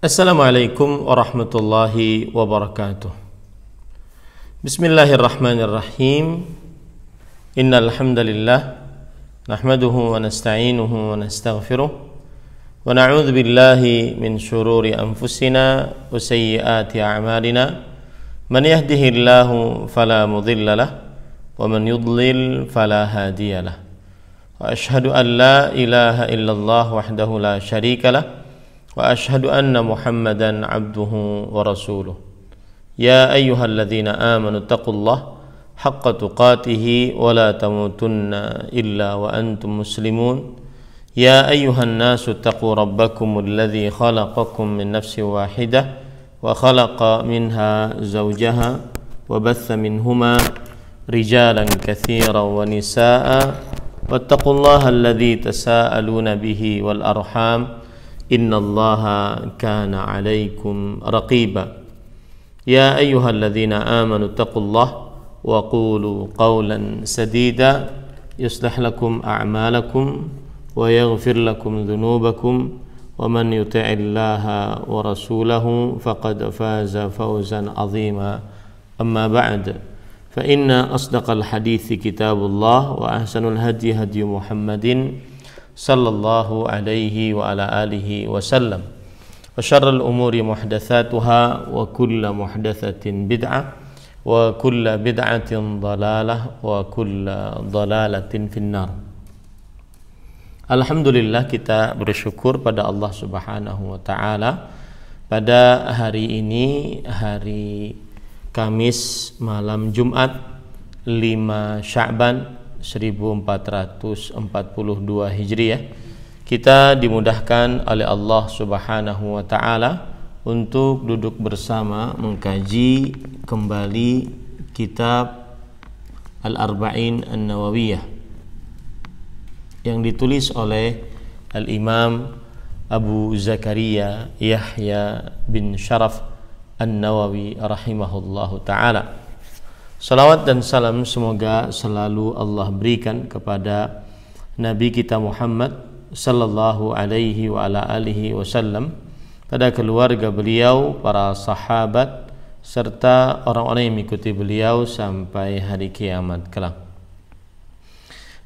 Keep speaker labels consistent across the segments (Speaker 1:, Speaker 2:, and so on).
Speaker 1: Assalamualaikum warahmatullahi wabarakatuh. Bismillahirrahmanirrahim. Innal hamdalillah nahmaduhu wa nasta'inuhu wa nastaghfiruh wa na'udzu billahi min shururi anfusina wa sayyiati a'malina. Man yahdihillahu fala mudilla lahu wa man yudlil fala hadiya lahu. Wa ashhadu an la ilaha illallah wahdahu la syarika lahu wa ashhadu anna Muhammadan abduhu wa rasuluh. Ya ayyuhalladzina amanu taqullaha haqqa tuqatih wa la tamutunna illa wa antum muslimun. Ya ayyuhan nasu taqu rabbakumul ladzi khalaqakum min nafsin wahidah wa khalaqa minha zawjaha wa batha minhuma rijalan katsiran wa nisaa'a wattaqullaha alladzi tasaaluna bihi wal arham innallaha kana 'alaikum raqiba. Ya ayyuhalladzina amanu taqullaha wa qulu qawlan sadida yuslih lakum a'malakum wa yaghfir lakum dhunubakum wa man yuti'illaha wa rasulahu faqad faza fawzan 'azima. Amma ba'd, fa inna asdaqal hadithi kitabullah wa ahsanul hadi hadi Muhammadin sallallahu alaihi wa ala alihi wa sallam. Wa syarrul umuri muhdatsatuha wa kullu muhdatsatin bid'ah wa kullu bid'atin dhalalah wa kullu dhalalatin finnar. Alhamdulillah, kita bersyukur pada Allah Subhanahu wa taala pada hari ini, hari Kamis malam Jumat 5 Sya'ban 1442 Hijriah, kita dimudahkan oleh Allah Subhanahu wa taala untuk duduk bersama mengkaji kembali kitab Al-Arba'in An-Nawawiyah yang ditulis oleh Al-Imam Abu Zakaria Yahya bin Sharaf An-Nawawi rahimahullahu taala. Salawat dan salam semoga selalu Allah berikan kepada Nabi kita Muhammad sallallahu alaihi wa ala alihi wasallam, pada keluarga beliau, para sahabat, serta orang-orang yang mengikuti beliau sampai hari kiamat kelak.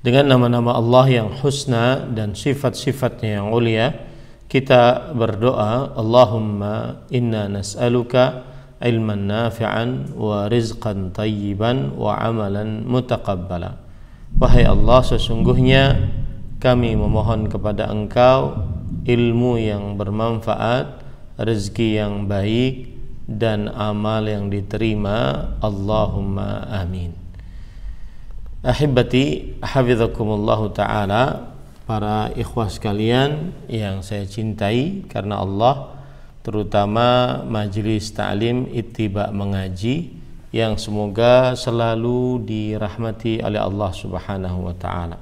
Speaker 1: Dengan nama-nama Allah yang husna dan sifat-sifatnya yang mulia, kita berdoa, Allahumma inna nas'aluka ilman nafi'an wa rizqan tayyiban wa amalan mutaqabbala. Wahai Allah, sesungguhnya kami memohon kepada Engkau ilmu yang bermanfaat, rezeki yang baik, dan amal yang diterima. Allahumma amin. Ahibati hafizakumullahu ta'ala, para ikhwah sekalian yang saya cintai karena Allah, terutama majelis ta'lim ittiba mengaji yang semoga selalu dirahmati oleh Allah Subhanahu wa taala.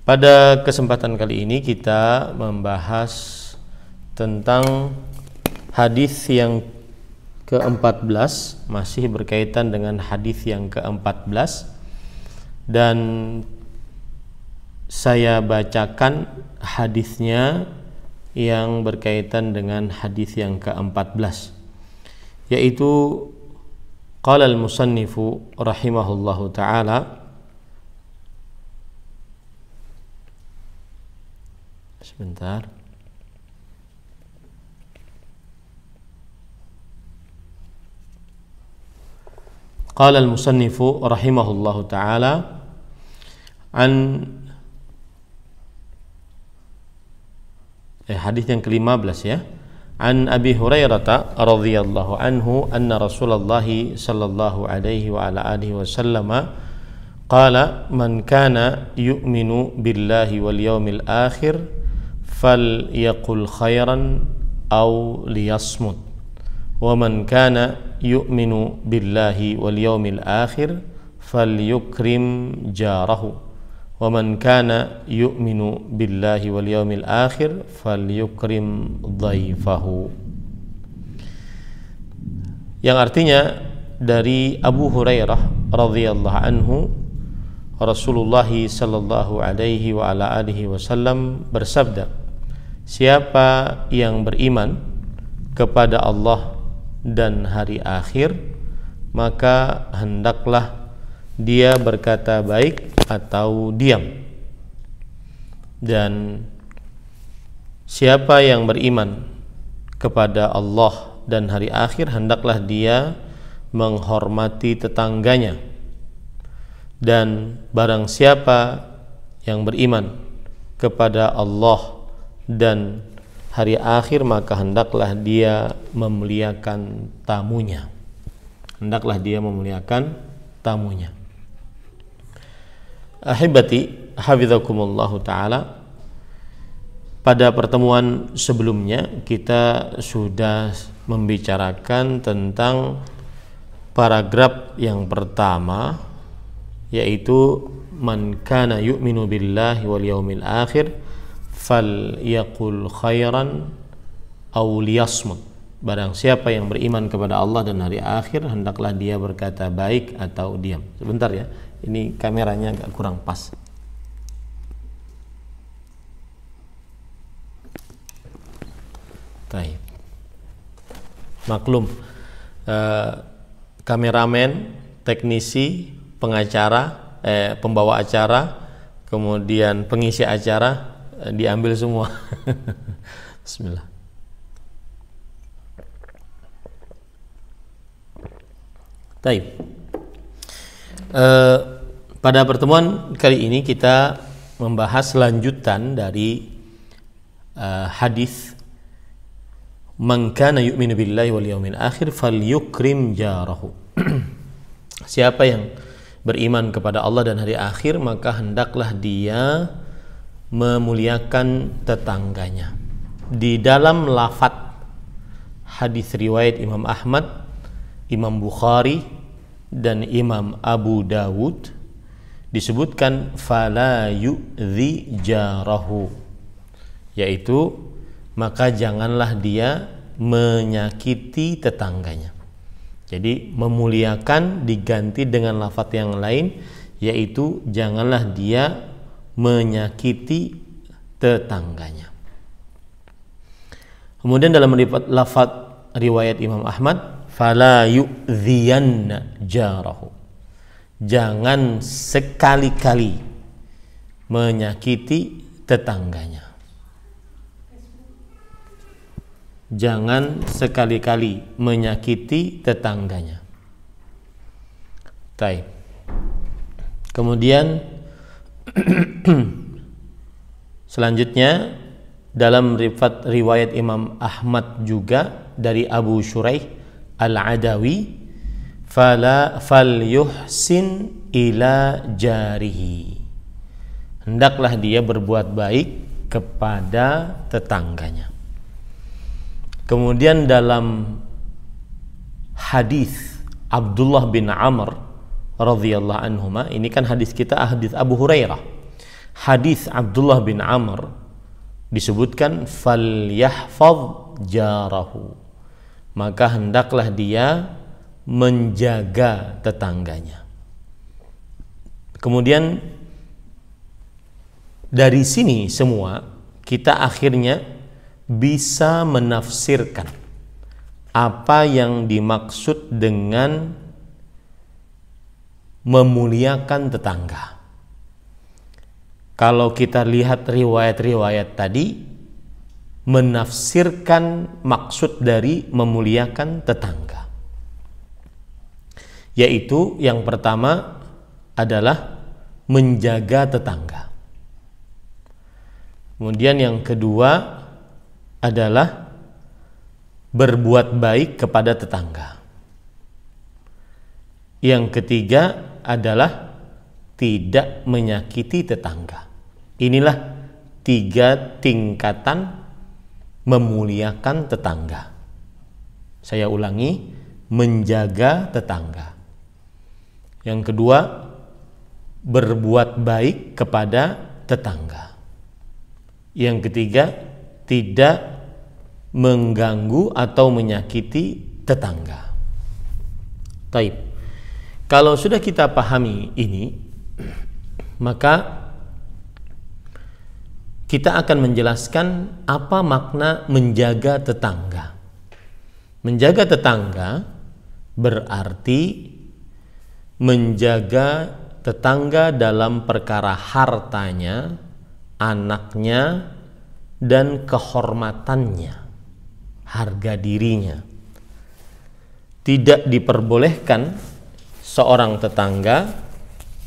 Speaker 1: Pada kesempatan kali ini kita membahas tentang hadis yang ke-14, masih berkaitan dengan hadis yang ke-14, dan saya bacakan hadisnya yang berkaitan dengan hadis yang ke-14, yaitu qala al-musannifu rahimahullahu ta'ala. Sebentar. Qala al-musannifu rahimahullahu ta'ala hadis yang ke-15 ya. An Abi Hurairah radhiyallahu anhu anna Rasulullah sallallahu alaihi wa ala alihi wasallam qala man kana yu'minu billahi wal yawmil akhir falyaqul khairan aw liyasmut wa man kana yu'minu billahi wal yawmil akhir falyukrim jarahu wa man kana yu'minu billahi wal yawmil akhir falyukrim dhaifahu. Yang artinya dari Abu Hurairah radhiyallahu anhu, Rasulullah sallallahu alaihi wa ala alihi wasallam bersabda, siapa yang beriman kepada Allah dan hari akhir, maka hendaklah dia berkata baik atau diam. Dan siapa yang beriman kepada Allah dan hari akhir, hendaklah dia menghormati tetangganya. Dan barang siapa yang beriman kepada Allah dan hari akhir, maka hendaklah dia memuliakan tamunya. Hendaklah dia memuliakan tamunya. Ahibati hafizakumullahu ta'ala, pada pertemuan sebelumnya kita sudah membicarakan tentang paragraf yang pertama, yaitu man kana yu'minu billahi wal yaumil akhir falyaqul khairan aw liyasmut. Barang siapa yang beriman kepada Allah dan hari akhir, hendaklah dia berkata baik atau diam. Sebentar ya, ini kameranya agak kurang pas. Baik. Maklum, kameramen, teknisi, pengacara, pembawa acara, kemudian pengisi acara diambil semua. Bismillah. Baik. Pada pertemuan kali ini kita membahas lanjutan dari hadis man kana yu'minu billahi wal yaumil akhir falyukrim jarahu. Siapa yang beriman kepada Allah dan hari akhir, maka hendaklah dia memuliakan tetangganya. Di dalam lafaz hadis riwayat Imam Ahmad, Imam Bukhari dan Imam Abu Dawud disebutkan fala yu'dhi jarahu, yaitu maka janganlah dia menyakiti tetangganya. Jadi memuliakan diganti dengan lafaz yang lain, yaitu janganlah dia menyakiti tetangganya. Kemudian dalam lafaz riwayat Imam Ahmad, fala yu'dhiyanna jarahu, jangan sekali-kali menyakiti tetangganya. Jangan sekali-kali menyakiti tetangganya. Baik. Kemudian selanjutnya dalam riwayat Imam Ahmad juga dari Abu Shuraih Al-Adawi, falyuhsin ila jarihi, hendaklah dia berbuat baik kepada tetangganya. Kemudian dalam hadis Abdullah bin Amr radhiyallahu anhuma, ini kan hadis kita hadis Abu Hurairah. Hadis Abdullah bin Amr disebutkan falyahfaz jarahu, maka hendaklah dia menjaga tetangganya. Kemudian dari sini semua kita akhirnya bisa menafsirkan apa yang dimaksud dengan memuliakan tetangga. Kalau kita lihat riwayat-riwayat tadi menafsirkan maksud dari memuliakan tetangga, yaitu yang pertama adalah menjaga tetangga. Kemudian yang kedua adalah berbuat baik kepada tetangga. Yang ketiga adalah tidak menyakiti tetangga. Inilah 3 tingkatan memuliakan tetangga. Saya ulangi, menjaga tetangga. Yang kedua, berbuat baik kepada tetangga. Yang ketiga, tidak mengganggu atau menyakiti tetangga. Taib. Kalau sudah kita pahami ini, maka kita akan menjelaskan apa makna menjaga tetangga. Menjaga tetangga berarti menjaga tetangga dalam perkara hartanya, anaknya, dan kehormatannya, harga dirinya. Tidak diperbolehkan seorang tetangga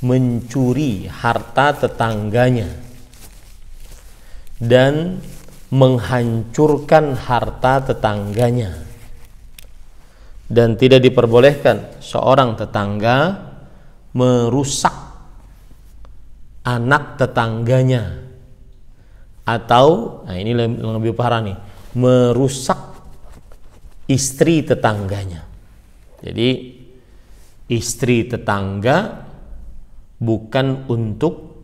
Speaker 1: mencuri harta tetangganya dan menghancurkan harta tetangganya, dan tidak diperbolehkan seorang tetangga merusak anak tetangganya, atau ini lebih parah nih, merusak istri tetangganya. Jadi istri tetangga bukan untuk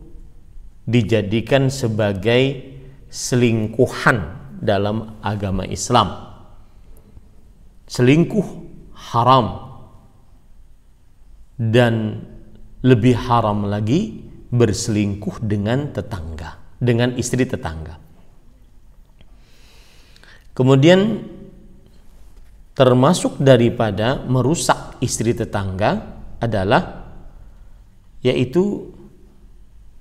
Speaker 1: dijadikan sebagai selingkuhan dalam agama Islam. Selingkuh haram, dan lebih haram lagi berselingkuh dengan tetangga, dengan istri tetangga. Kemudian termasuk daripada merusak istri tetangga adalah yaitu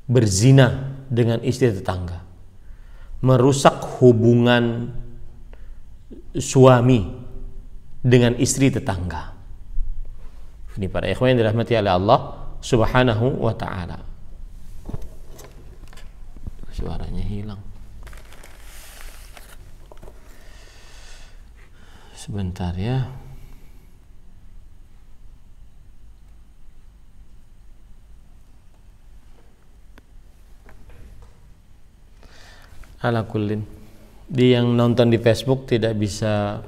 Speaker 1: berzina dengan istri tetangga, merusak hubungan suami dengan istri tetangga. Ini para ikhwan yang dirahmati oleh Allah Subhanahu wa ta'ala. Suaranya hilang. Sebentar ya. Ala kullin, dia yang nonton di Facebook tidak bisa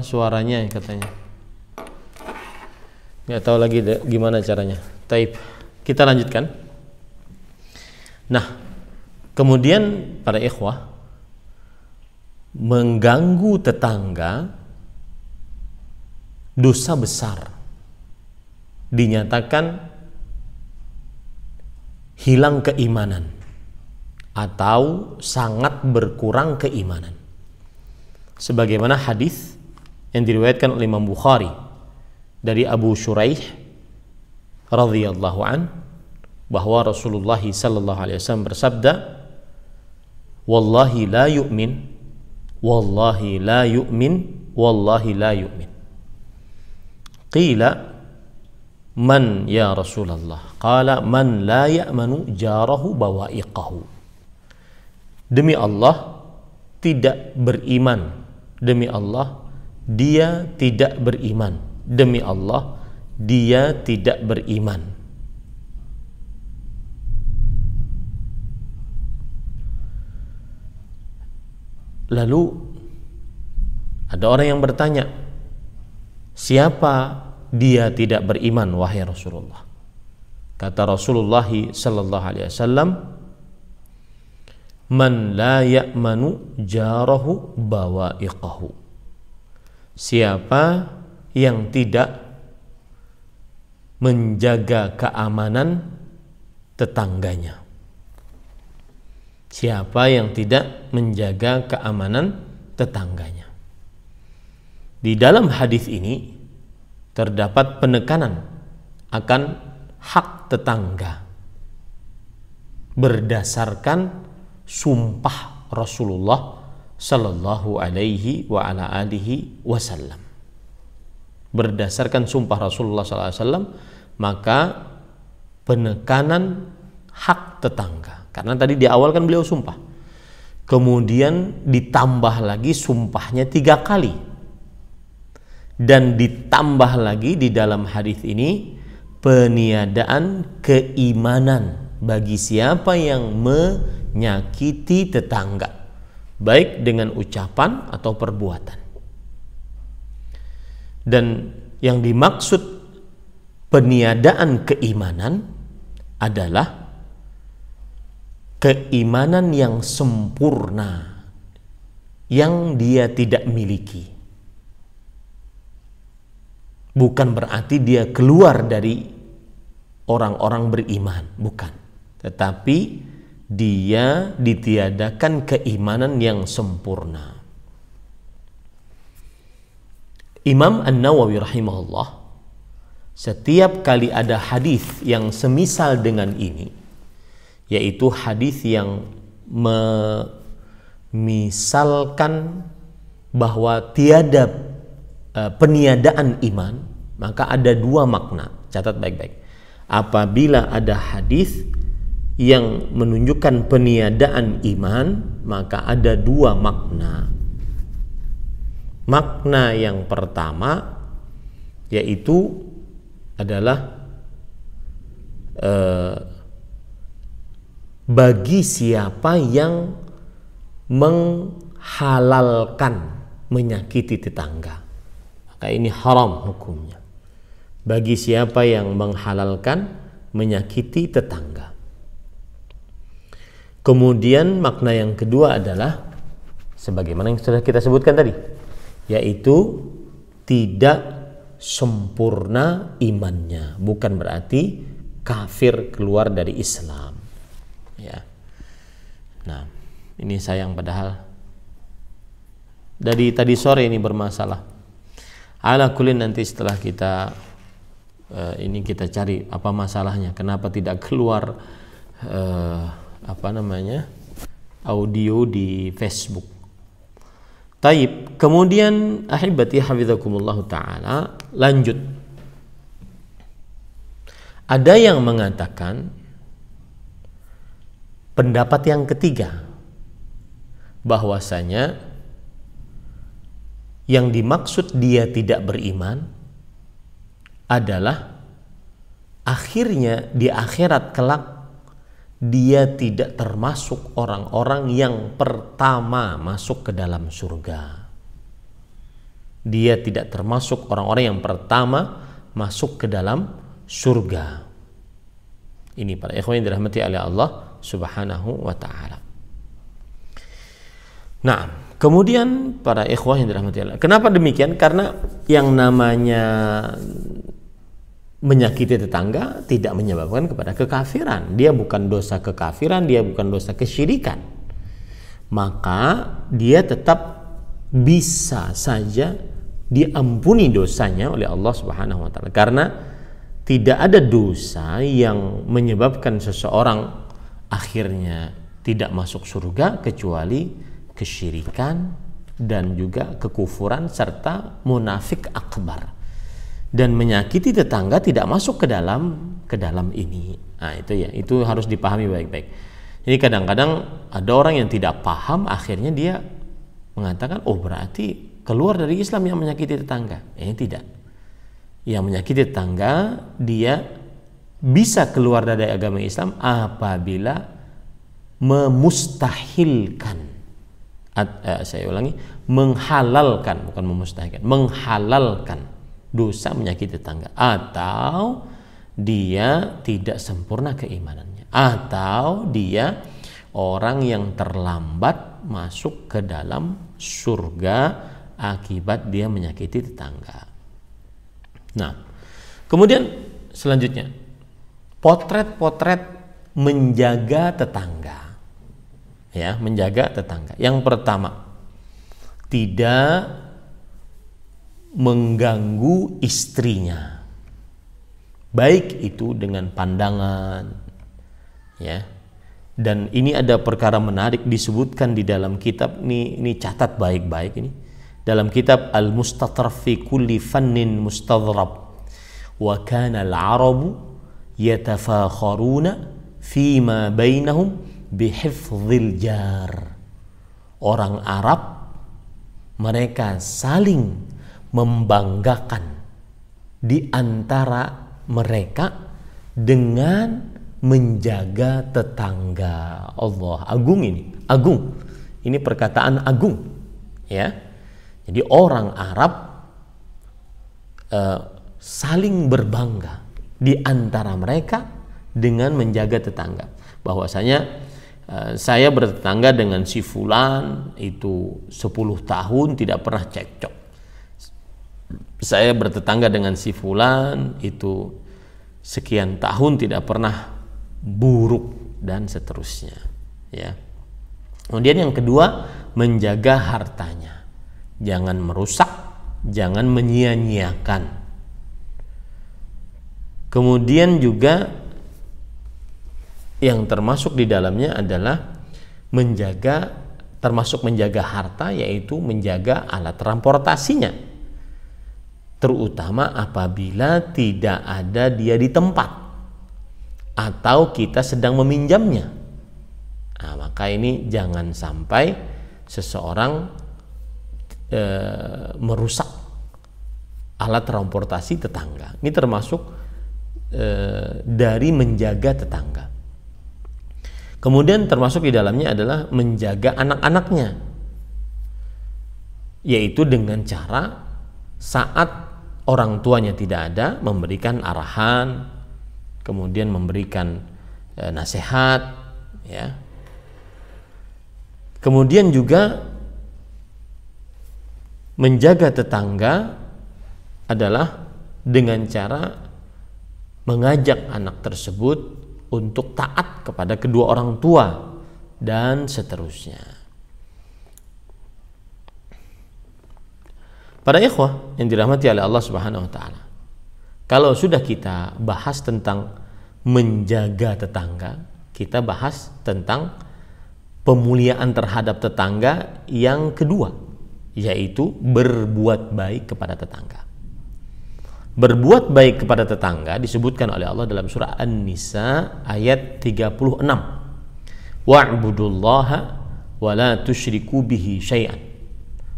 Speaker 1: suaranya katanya. Nggak tahu lagi gimana caranya. Taib. Kita lanjutkan. Nah, kemudian para ikhwah, mengganggu tetangga dosa besar, dinyatakan hilang keimanan atau sangat berkurang keimanan, sebagaimana hadis yang diriwayatkan oleh Imam Bukhari dari Abu Shuraih radhiyallahu an, bahwa Rasulullah sallallahu alaihi wasallam bersabda, wallahi la yu'min, wallahi la yu'min, wallahi la yu'min. Qila man ya Rasulullah? Qala man la ya'manu jarahu bawa'iqahu. Demi Allah tidak beriman, demi Allah dia tidak beriman, demi Allah dia tidak beriman. Lalu ada orang yang bertanya, siapa dia tidak beriman wahai Rasulullah? Kata Rasulullah sallallahu alaihi wasallam, man la ya'manu jarahu bawa'iqahu. Siapa yang tidak menjaga keamanan tetangganya. Siapa yang tidak menjaga keamanan tetangganya. Di dalam hadis ini terdapat penekanan akan hak tetangga berdasarkan sumpah Rasulullah sallallahu alaihi wa ala alihi wasallam. Berdasarkan sumpah Rasulullah sallallahu alaihi wasallam, maka penekanan hak tetangga. Karena tadi di awal kan beliau sumpah. Kemudian ditambah lagi sumpahnya 3 kali. Dan ditambah lagi di dalam hadis ini peniadaan keimanan bagi siapa yang menyakiti tetangga, baik dengan ucapan atau perbuatan. Dan yang dimaksud peniadaan keimanan adalah keimanan yang sempurna yang dia tidak miliki. Bukan berarti dia keluar dari orang-orang beriman, bukan. Tetapi dia ditiadakan keimanan yang sempurna. Imam An-Nawawi rahimahullah, setiap kali ada hadis yang semisal dengan ini, yaitu hadis yang misalkan bahwa tiada peniadaan iman, maka ada dua makna. Catat baik-baik. Apabila ada hadis yang menunjukkan peniadaan iman, maka ada dua makna. Makna yang pertama yaitu adalah bagi siapa yang menghalalkan menyakiti tetangga, maka ini haram hukumnya. Bagi siapa yang menghalalkan menyakiti tetangga. Kemudian makna yang kedua adalah sebagaimana yang sudah kita sebutkan tadi, yaitu tidak sempurna imannya, bukan berarti kafir keluar dari Islam. Ya. Nah, ini sayang padahal dari tadi sore ini bermasalah. Ala kulin, nanti setelah kita ini kita cari apa masalahnya, kenapa tidak keluar audio di Facebook. Taib. Kemudian ahibati hafizakumullah ta'ala, lanjut. Ada yang mengatakan pendapat yang ketiga, bahwasanya yang dimaksud dia tidak beriman adalah akhirnya di akhirat kelak dia tidak termasuk orang-orang yang pertama masuk ke dalam surga. Dia tidak termasuk orang-orang yang pertama masuk ke dalam surga. Ini para ikhwan yang dirahmati oleh Allah Subhanahu wa ta'ala. Nah, kemudian para ikhwan yang dirahmati Allah, kenapa demikian? Karena yang namanya menyakiti tetangga tidak menyebabkan kepada kekafiran. Dia bukan dosa kekafiran, dia bukan dosa kesyirikan. Maka dia tetap bisa saja diampuni dosanya oleh Allah Subhanahu wa ta'ala. Karena tidak ada dosa yang menyebabkan seseorang akhirnya tidak masuk surga kecuali kesyirikan dan juga kekufuran serta munafik akbar. Dan menyakiti tetangga tidak masuk ke dalam ini. Nah, itu ya, itu harus dipahami baik-baik. Jadi kadang-kadang ada orang yang tidak paham, akhirnya dia mengatakan, oh berarti keluar dari Islam yang menyakiti tetangga. Tidak. Yang menyakiti tetangga dia bisa keluar dari agama Islam apabila memustahilkan, saya ulangi, menghalalkan, bukan memustahilkan, menghalalkan dosa menyakiti tetangga, atau dia tidak sempurna keimanannya, atau dia orang yang terlambat masuk ke dalam surga akibat dia menyakiti tetangga. Nah, kemudian selanjutnya potret-potret menjaga tetangga. Ya, menjaga tetangga. Yang pertama, tidak mengganggu istrinya, baik itu dengan pandangan, ya. Dan ini ada perkara menarik disebutkan di dalam kitab ini catat baik-baik ini, dalam kitab Al-Mustatraf fi kulli fannin mustadhrab, wa kana al-arabu yatafakharuna fima bainahum bihifdzil jar. Orang Arab mereka saling membanggakan di antara mereka dengan menjaga tetangga. Allah, agung ini, agung. Ini perkataan agung, ya. Jadi orang Arab saling berbangga di antara mereka dengan menjaga tetangga. Bahwasanya saya bertetangga dengan si fulan itu 10 tahun tidak pernah cekcok. Saya bertetangga dengan si fulan itu sekian tahun tidak pernah buruk, dan seterusnya, ya. Kemudian yang kedua, menjaga hartanya, jangan merusak jangan menyia-nyiakan. Kemudian juga yang termasuk di dalamnya adalah termasuk menjaga harta, yaitu menjaga alat transportasinya, terutama apabila tidak ada dia di tempat atau kita sedang meminjamnya. Nah, maka ini jangan sampai seseorang merusak alat transportasi tetangga. Ini termasuk dari menjaga tetangga. Kemudian termasuk di dalamnya adalah menjaga anak-anaknya, yaitu dengan cara saat orang tuanya tidak ada memberikan arahan, kemudian memberikan nasihat, ya. Kemudian juga menjaga tetangga adalah dengan cara mengajak anak tersebut untuk taat kepada kedua orang tua dan seterusnya. Para ikhwah yang dirahmati oleh Allah Subhanahu wa taala, kalau sudah kita bahas tentang menjaga tetangga, kita bahas tentang pemuliaan terhadap tetangga yang kedua, yaitu berbuat baik kepada tetangga. Berbuat baik kepada tetangga disebutkan oleh Allah dalam surah An-Nisa ayat 36. Wa'budullaha wa la tusyriku bihi syai'an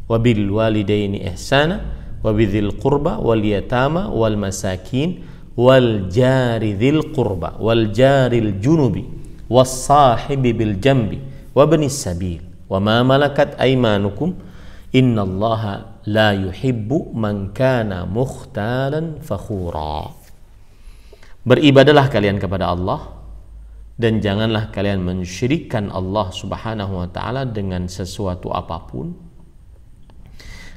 Speaker 1: wa bil walidaini ihsana wa bidzil qurba wal yatama wal masakin wal jari dzil qurba wal jaril junubi was sahibi bil jambi wa ibnis sabil wa ma malakat aymanukum innallaha la yuhibbu man kana mukhtalan fakhura. Beribadalah kalian kepada Allah dan janganlah kalian mensyirikkan Allah Subhanahu wa taala dengan sesuatu apapun,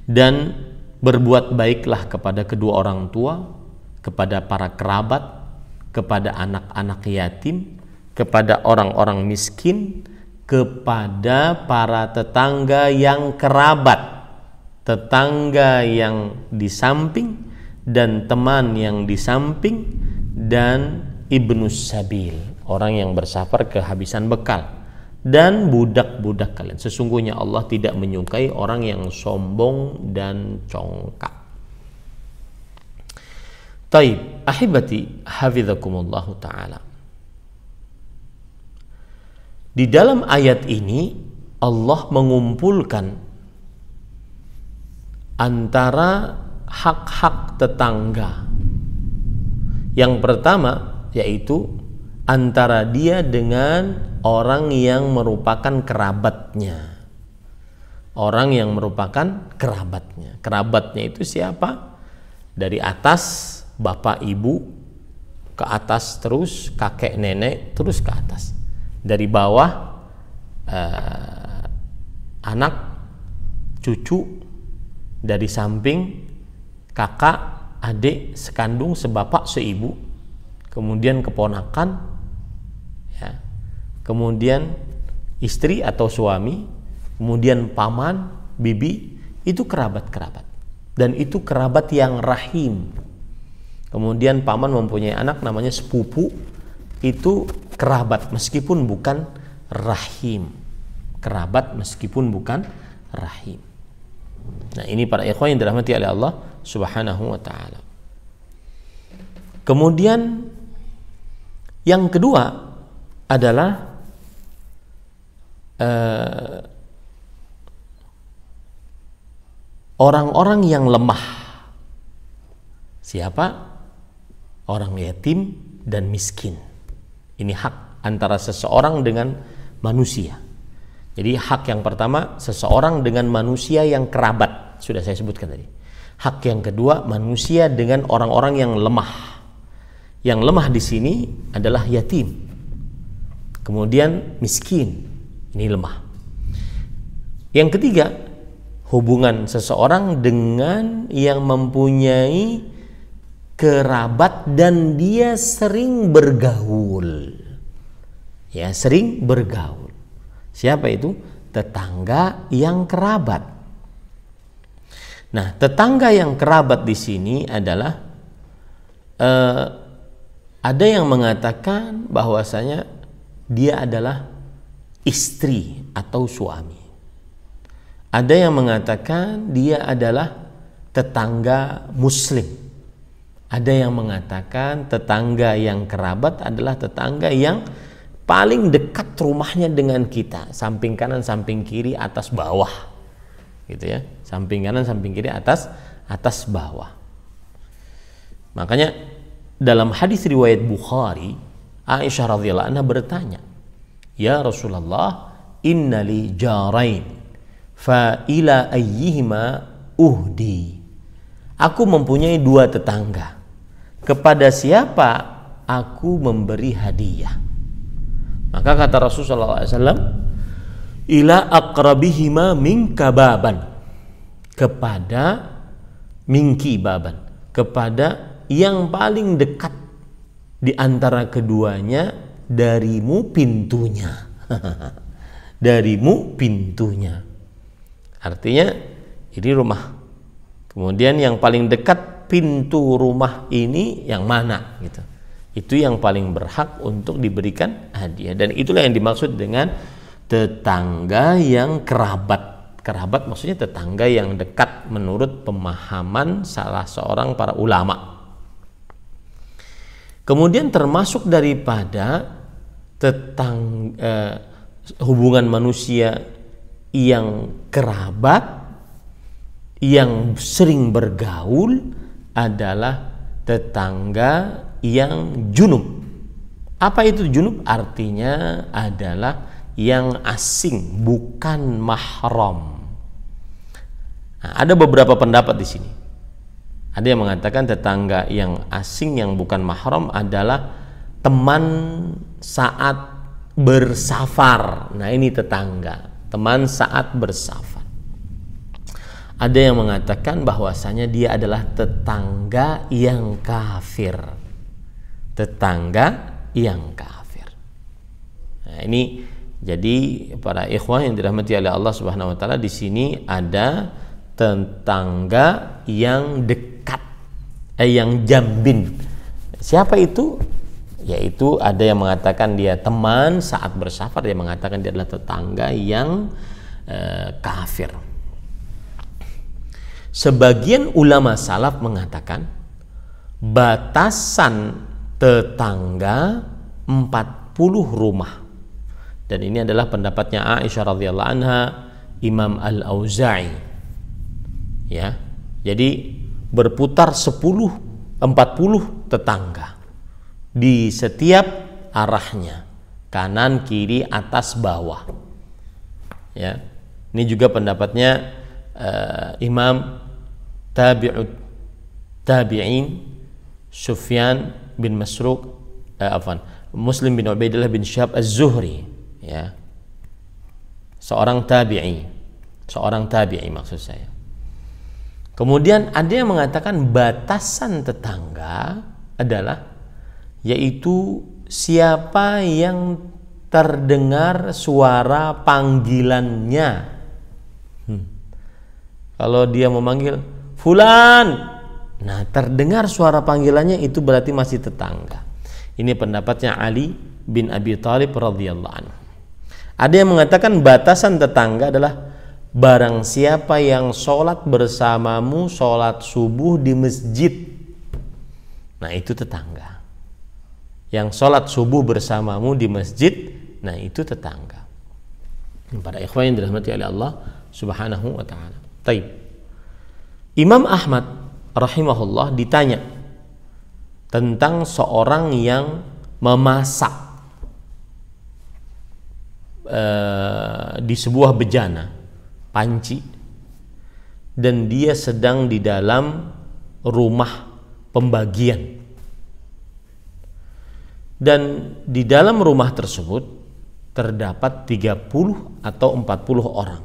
Speaker 1: dan berbuat baiklah kepada kedua orang tua, kepada para kerabat, kepada anak-anak yatim, kepada orang-orang miskin, kepada para tetangga yang kerabat, tetangga yang di samping dan teman yang di samping, dan ibnus sabil, orang yang bersafar kehabisan bekal, dan budak-budak kalian. Sesungguhnya Allah tidak menyukai orang yang sombong dan congkak. Taib, ahibati hafizakumullah ta'ala. Di dalam ayat ini Allah mengumpulkan antara hak-hak tetangga. Yang pertama yaitu antara dia dengan orang yang merupakan kerabatnya. Orang yang merupakan kerabatnya. Kerabatnya itu siapa? Dari atas bapak ibu, ke atas terus kakek nenek, terus ke atas. Dari bawah anak, cucu, dari samping kakak, adik, sekandung, sebapa, seibu, kemudian keponakan, ya, kemudian istri atau suami, kemudian paman, bibi, itu kerabat-kerabat, dan itu kerabat yang rahim. Kemudian paman mempunyai anak namanya sepupu, itu kerabat meskipun bukan rahim, kerabat meskipun bukan rahim. Nah, ini para ikhwan yang dirahmati oleh Allah Subhanahu wa ta'ala. Kemudian yang kedua adalah orang-orang yang lemah. Siapa? Orang yatim dan miskin. Ini hak antara seseorang dengan manusia. Jadi hak yang pertama seseorang dengan manusia yang kerabat, sudah saya sebutkan tadi. Hak yang kedua manusia dengan orang-orang yang lemah. Yang lemah di sini adalah yatim. Kemudian miskin, ini lemah. Yang ketiga, hubungan seseorang dengan yang mempunyai kerabat dan dia sering bergaul. Ya, sering bergaul. Siapa itu? Tetangga yang kerabat. Nah, tetangga yang kerabat di sini adalah ada yang mengatakan bahwasanya dia adalah istri atau suami. Ada yang mengatakan dia adalah tetangga muslim. Ada yang mengatakan tetangga yang kerabat adalah tetangga yang paling dekat rumahnya dengan kita, samping kanan, samping kiri, atas bawah, gitu ya. Samping kanan, samping kiri, atas bawah. Makanya dalam hadis riwayat Bukhari, Aisyah radhiyallahu anha bertanya, "Ya Rasulullah, innali jarain, fa ila ayyihima uhdi." Aku mempunyai dua tetangga. Kepada siapa aku memberi hadiah? Maka kata Rasulullah SAW, ila aqrabihima minka baban, kepada minki baban, kepada yang paling dekat di antara keduanya darimu pintunya. Darimu pintunya. Artinya ini rumah. Kemudian yang paling dekat pintu rumah ini yang mana gitu. Itu yang paling berhak untuk diberikan hadiah, dan itulah yang dimaksud dengan tetangga yang kerabat. Kerabat maksudnya tetangga yang dekat menurut pemahaman salah seorang para ulama. Kemudian termasuk daripada hubungan manusia yang kerabat, yang sering bergaul adalah tetangga yang junub. Apa itu junub? Artinya adalah yang asing, bukan mahram. Nah, ada beberapa pendapat di sini. Ada yang mengatakan tetangga yang asing yang bukan mahram adalah teman saat bersafar. Nah, ini tetangga, teman saat bersafar. Ada yang mengatakan bahwasanya dia adalah tetangga yang kafir. Tetangga yang kafir. Nah, ini jadi para ikhwan yang dirahmati oleh Allah Subhanahu wa taala, di sini ada tetangga yang dekat, yang jambin. Siapa itu? Yaitu ada yang mengatakan dia teman saat bersafar, dia mengatakan dia adalah tetangga yang kafir. Sebagian ulama salaf mengatakan batasan tetangga 40 rumah. Dan ini adalah pendapatnya Aisyah radhiyallahu anha, Imam Al-Auza'i. Ya. Jadi berputar 40 tetangga di setiap arahnya, kanan, kiri, atas, bawah. Ya. Ini juga pendapatnya Imam Tabi'in Sufyan bin Masruq, Muslim bin Ubaidillah bin Syihab Az-Zuhri, ya. Seorang tabi'i maksud saya. Kemudian ada yang mengatakan batasan tetangga adalah yaitu siapa yang terdengar suara panggilannya. Kalau dia memanggil fulan, nah terdengar suara panggilannya, itu berarti masih tetangga. Ini pendapatnya Ali bin Abi Thalib radhiyallahu anhu. Ada yang mengatakan batasan tetangga adalah barang siapa yang sholat bersamamu sholat subuh di masjid, nah itu tetangga. Yang sholat subuh bersamamu di masjid, nah itu tetangga. Para ikhwan yang dirahmati oleh Allah Subhanahu wa ta'ala. Taib. Imam Ahmad rahimahullah ditanya tentang seorang yang memasak di sebuah bejana, panci, dan dia sedang di dalam rumah pembagian, dan di dalam rumah tersebut terdapat 30 atau 40 orang,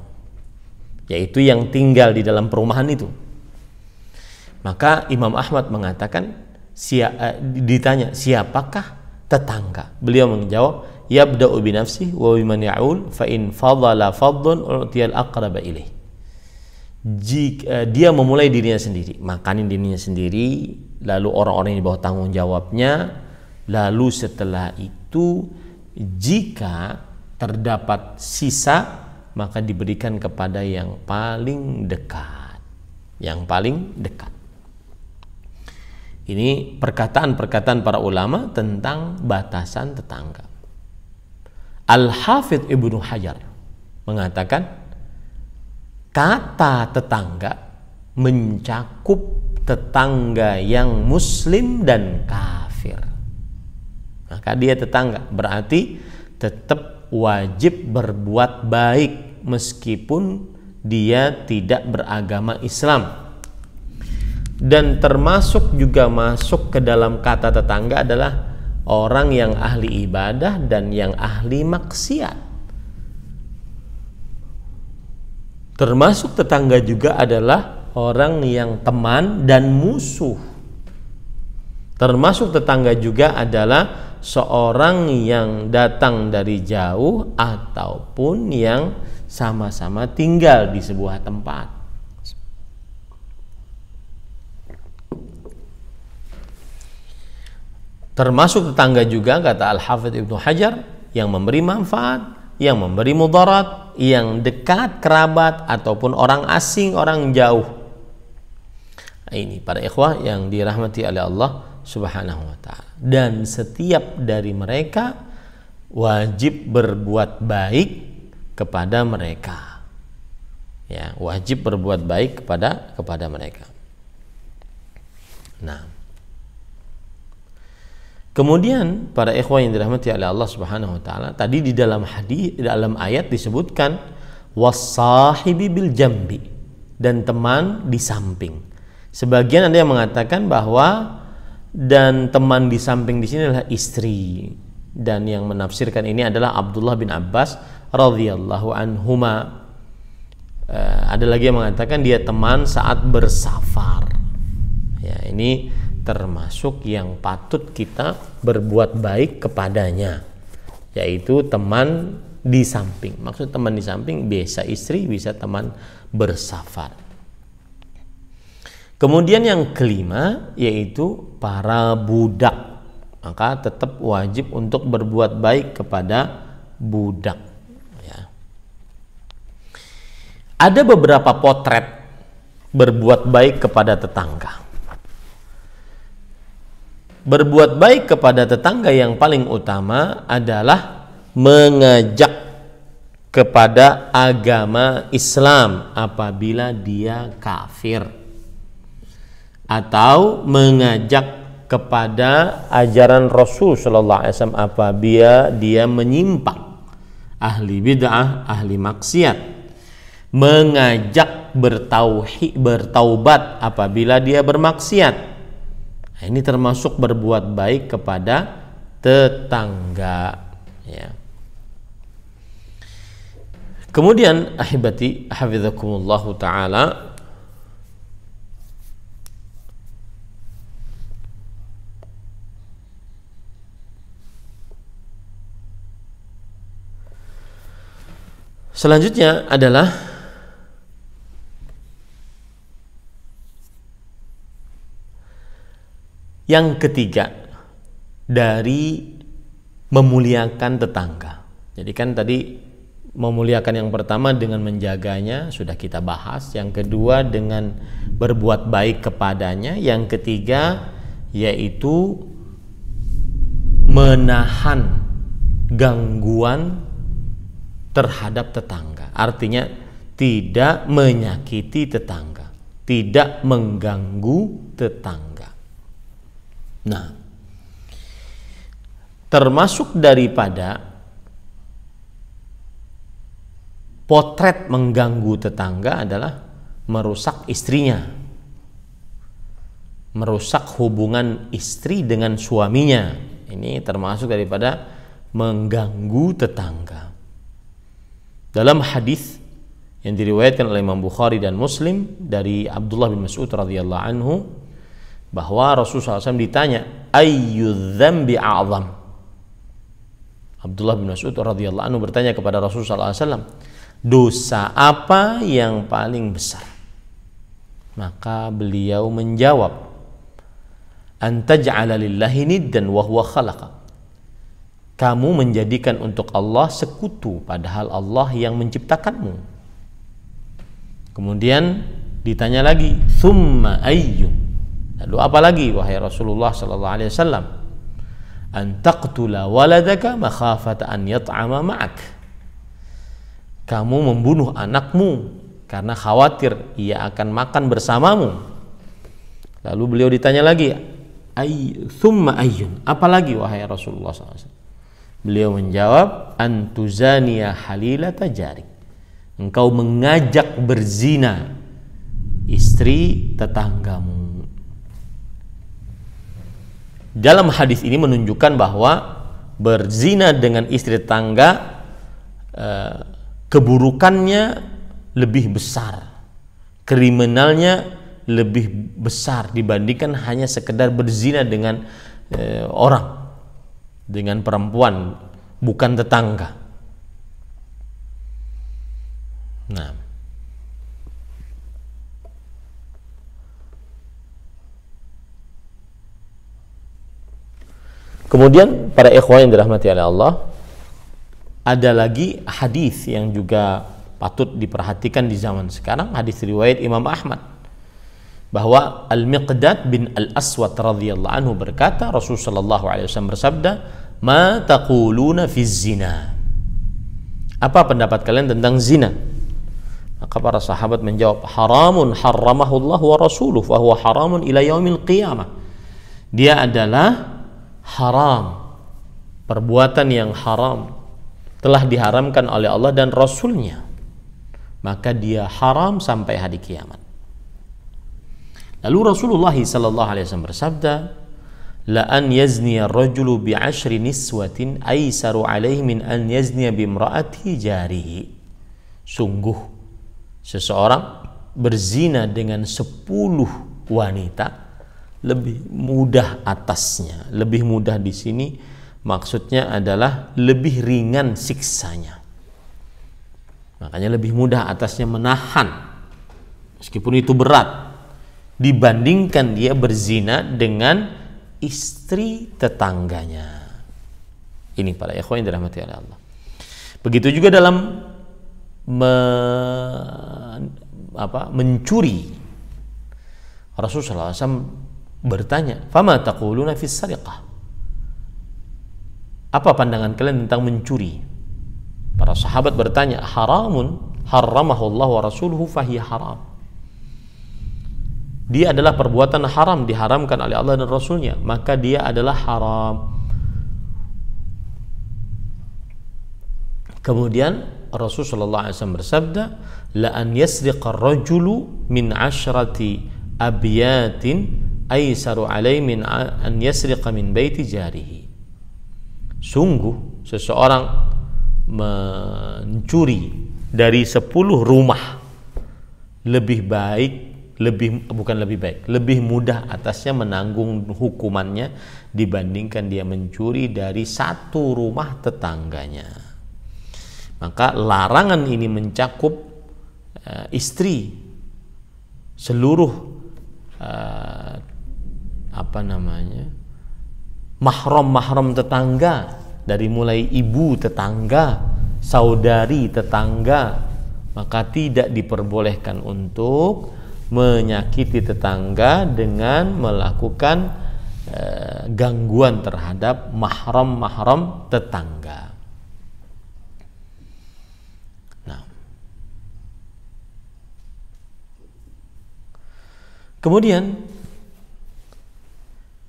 Speaker 1: yaitu yang tinggal di dalam perumahan itu. Maka Imam Ahmad mengatakan, ditanya siapakah tetangga? Beliau menjawab, yabda'u bi nafsihi wa biman ya'ul fa in fadala fadlun u'tiyal aqraba ilaih. jika dia memulai dirinya sendiri, makanin dirinya sendiri, lalu orang-orang yang di bawah tanggung jawabnya, lalu setelah itu jika terdapat sisa maka diberikan kepada yang paling dekat. Yang paling dekat. Ini perkataan-perkataan para ulama tentang batasan tetangga. Al-Hafidh Ibnu Hajar mengatakan kata tetangga mencakup tetangga yang muslim dan kafir. Maka dia tetangga, berarti tetap wajib berbuat baik meskipun dia tidak beragama Islam. Dan termasuk juga masuk ke dalam kata tetangga adalah orang yang ahli ibadah dan yang ahli maksiat. Termasuk tetangga juga adalah orang yang teman dan musuh. Termasuk tetangga juga adalah seorang yang datang dari jauh ataupun yang sama-sama tinggal di sebuah tempat. Termasuk tetangga juga, kata Al-Hafidh Ibnu Hajar, yang memberi manfaat, yang memberi mudarat, yang dekat kerabat ataupun orang asing, orang jauh. Ini para ikhwah yang dirahmati oleh Allah Subhanahu wa ta'ala. Dan setiap dari mereka wajib berbuat baik kepada mereka. Ya, wajib berbuat baik kepada mereka. Nah, kemudian para ikhwah yang dirahmati oleh Allah Subhanahu wa taala, tadi di dalam hadis, di dalam ayat disebutkan wasahibi bil jambi, dan teman di samping. Sebagian ada yang mengatakan bahwa dan teman di samping di sini adalah istri, dan yang menafsirkan ini adalah Abdullah bin Abbas radhiyallahu anhuma. Ada lagi yang mengatakan dia teman saat bersafar. Ya, ini termasuk yang patut kita berbuat baik kepadanya, yaitu teman di samping. Maksud teman di samping bisa istri, bisa teman bersafar. Kemudian yang kelima yaitu para budak. Maka tetap wajib untuk berbuat baik kepada budak. Ya. Ada beberapa potret berbuat baik kepada tetangga. Berbuat baik kepada tetangga yang paling utama adalah mengajak kepada agama Islam apabila dia kafir, atau mengajak kepada ajaran Rasul sallallahu alaihi wasallam apabila dia menyimpang, ahli bid'ah, ahli maksiat, mengajak bertaubat apabila dia bermaksiat. Nah, ini termasuk berbuat baik kepada tetangga, ya. Kemudian ahibati hafizakumullah taala, selanjutnya adalah yang ketiga dari memuliakan tetangga. Jadi kan tadi memuliakan yang pertama dengan menjaganya sudah kita bahas, yang kedua dengan berbuat baik kepadanya, yang ketiga yaitu menahan gangguan terhadap tetangga. Artinya tidak menyakiti tetangga, tidak mengganggu tetangga. Nah, termasuk daripada potret mengganggu tetangga adalah merusak istrinya, merusak hubungan istri dengan suaminya. Ini termasuk daripada mengganggu tetangga. Dalam hadis yang diriwayatkan oleh Imam Bukhari dan Muslim dari Abdullah bin Mas'ud radhiyallahu anhu, bahwa Rasulullah SAW ditanya, ayyu dzambi a'zam. Abdullah bin Mas'ud radhiyallahu anhu bertanya kepada Rasulullah SAW, dosa apa yang paling besar? Maka beliau menjawab, antaj'ala lillahi niddan wa huwa khalaqa. Kamu menjadikan untuk Allah sekutu padahal Allah yang menciptakanmu. Kemudian ditanya lagi, thumma ayyun. Lalu apa lagi wahai Rasulullah sallallahu alaihi wasallam? An taqtula waladaka makhafata an yat'ama ma'ak. Kamu membunuh anakmu karena khawatir ia akan makan bersamamu. Lalu beliau ditanya lagi, thumma ayyun, apalagi wahai Rasulullah SAW? Beliau menjawab, antuzaniya halilata jarik. Engkau mengajak berzina istri tetanggamu. Dalam hadis ini menunjukkan bahwa berzina dengan istri tetangga keburukannya lebih besar, kriminalnya lebih besar dibandingkan hanya sekedar berzina dengan orang, dengan perempuan, bukan tetangga. Nah, kemudian para ikhwan yang dirahmati oleh Allah, ada lagi hadis yang juga patut diperhatikan di zaman sekarang, hadis riwayat Imam Ahmad, bahwa Al-Miqdad bin Al-Aswad radhiyallahu anhu berkata, Rasulullah sallallahu alaihi wasallam bersabda, "Ma taquluna fi zina?" Apa pendapat kalian tentang zina? Maka para sahabat menjawab, haramun harramahu Allah wa rasuluhu fa huwa haramun ila yaumil qiyamah. Dia adalah haram, perbuatan yang haram, telah diharamkan oleh Allah dan Rasulnya, maka dia haram sampai hari kiamat. Lalu Rasulullah sallallahu alaihi wasallam bersabda, la an yazniya ar-rajulu bi 'ashri niswatin aisaru alaihi min an yazniya bi imra'ati jarihi. Sungguh seseorang berzina dengan 10 wanita lebih mudah atasnya. Lebih mudah di sini maksudnya adalah lebih ringan siksanya. Makanya lebih mudah atasnya menahan, meskipun itu berat, dibandingkan dia berzina dengan istri tetangganya. Ini para ikhwan yang dirahmati oleh Allah. Begitu juga dalam mencuri. Rasulullah SAW bertanya, "Fama taquluna fis sariqah?" Apa pandangan kalian tentang mencuri? Para sahabat bertanya, haramun harramahu Allah wa rasuluhu fahiya haram. Dia adalah perbuatan haram, diharamkan oleh Allah dan Rasulnya, maka dia adalah haram. Kemudian Rasulullah SAW bersabda, la an yasriqa ar-rajulu min 'ashrati abyatin aisaru alaihi min an yasriqa min baiti jarihi. Sungguh seseorang mencuri dari 10 rumah lebih mudah atasnya menanggung hukumannya dibandingkan dia mencuri dari 1 rumah tetangganya. Maka larangan ini mencakup istri, seluruh mahram tetangga, dari mulai ibu tetangga, saudari tetangga, maka tidak diperbolehkan untuk menyakiti tetangga dengan melakukan gangguan terhadap mahram tetangga. Nah, kemudian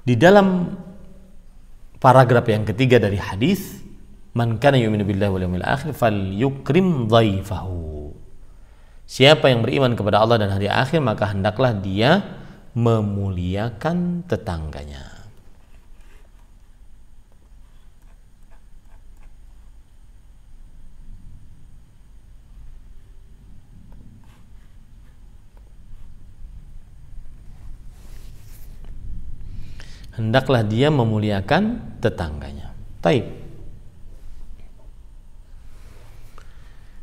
Speaker 1: di dalam paragraf yang ketiga dari hadis, man kana yu'minu billahi wal yawmil akhir falyukrim dhaifahu. Siapa yang beriman kepada Allah dan hari akhir, maka hendaklah dia memuliakan tetangganya. Hendaklah dia memuliakan tetangganya. Taib.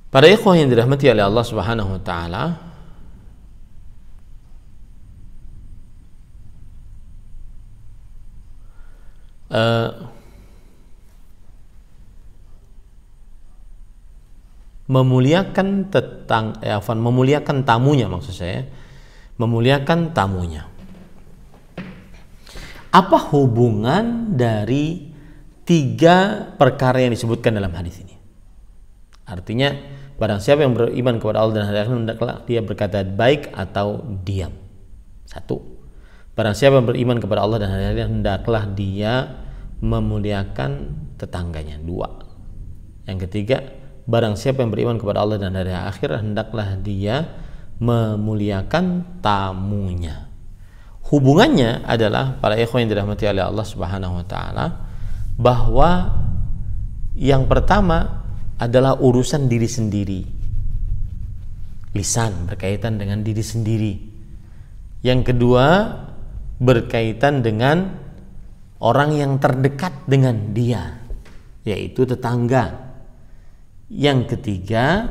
Speaker 1: Para ikhwah yang dirahmati oleh Allah Subhanahu wa taala, memuliakan memuliakan tamunya, maksud saya memuliakan tamunya. Apa hubungan dari 3 perkara yang disebutkan dalam hadis ini? Artinya barang siapa yang beriman kepada Allah dan hari akhir, hendaklah dia berkata baik atau diam. 1. Barang siapa yang beriman kepada Allah dan hari akhir, hendaklah dia memuliakan tetangganya. 2. Yang ketiga, barang siapa yang beriman kepada Allah dan hari akhir, hendaklah dia memuliakan tamunya. Hubungannya adalah, para ikhwan yang dirahmati oleh Allah Subhanahu wa taala, bahwa yang pertama adalah urusan diri sendiri. Lisan berkaitan dengan diri sendiri. Yang kedua berkaitan dengan orang yang terdekat dengan dia, yaitu tetangga. Yang ketiga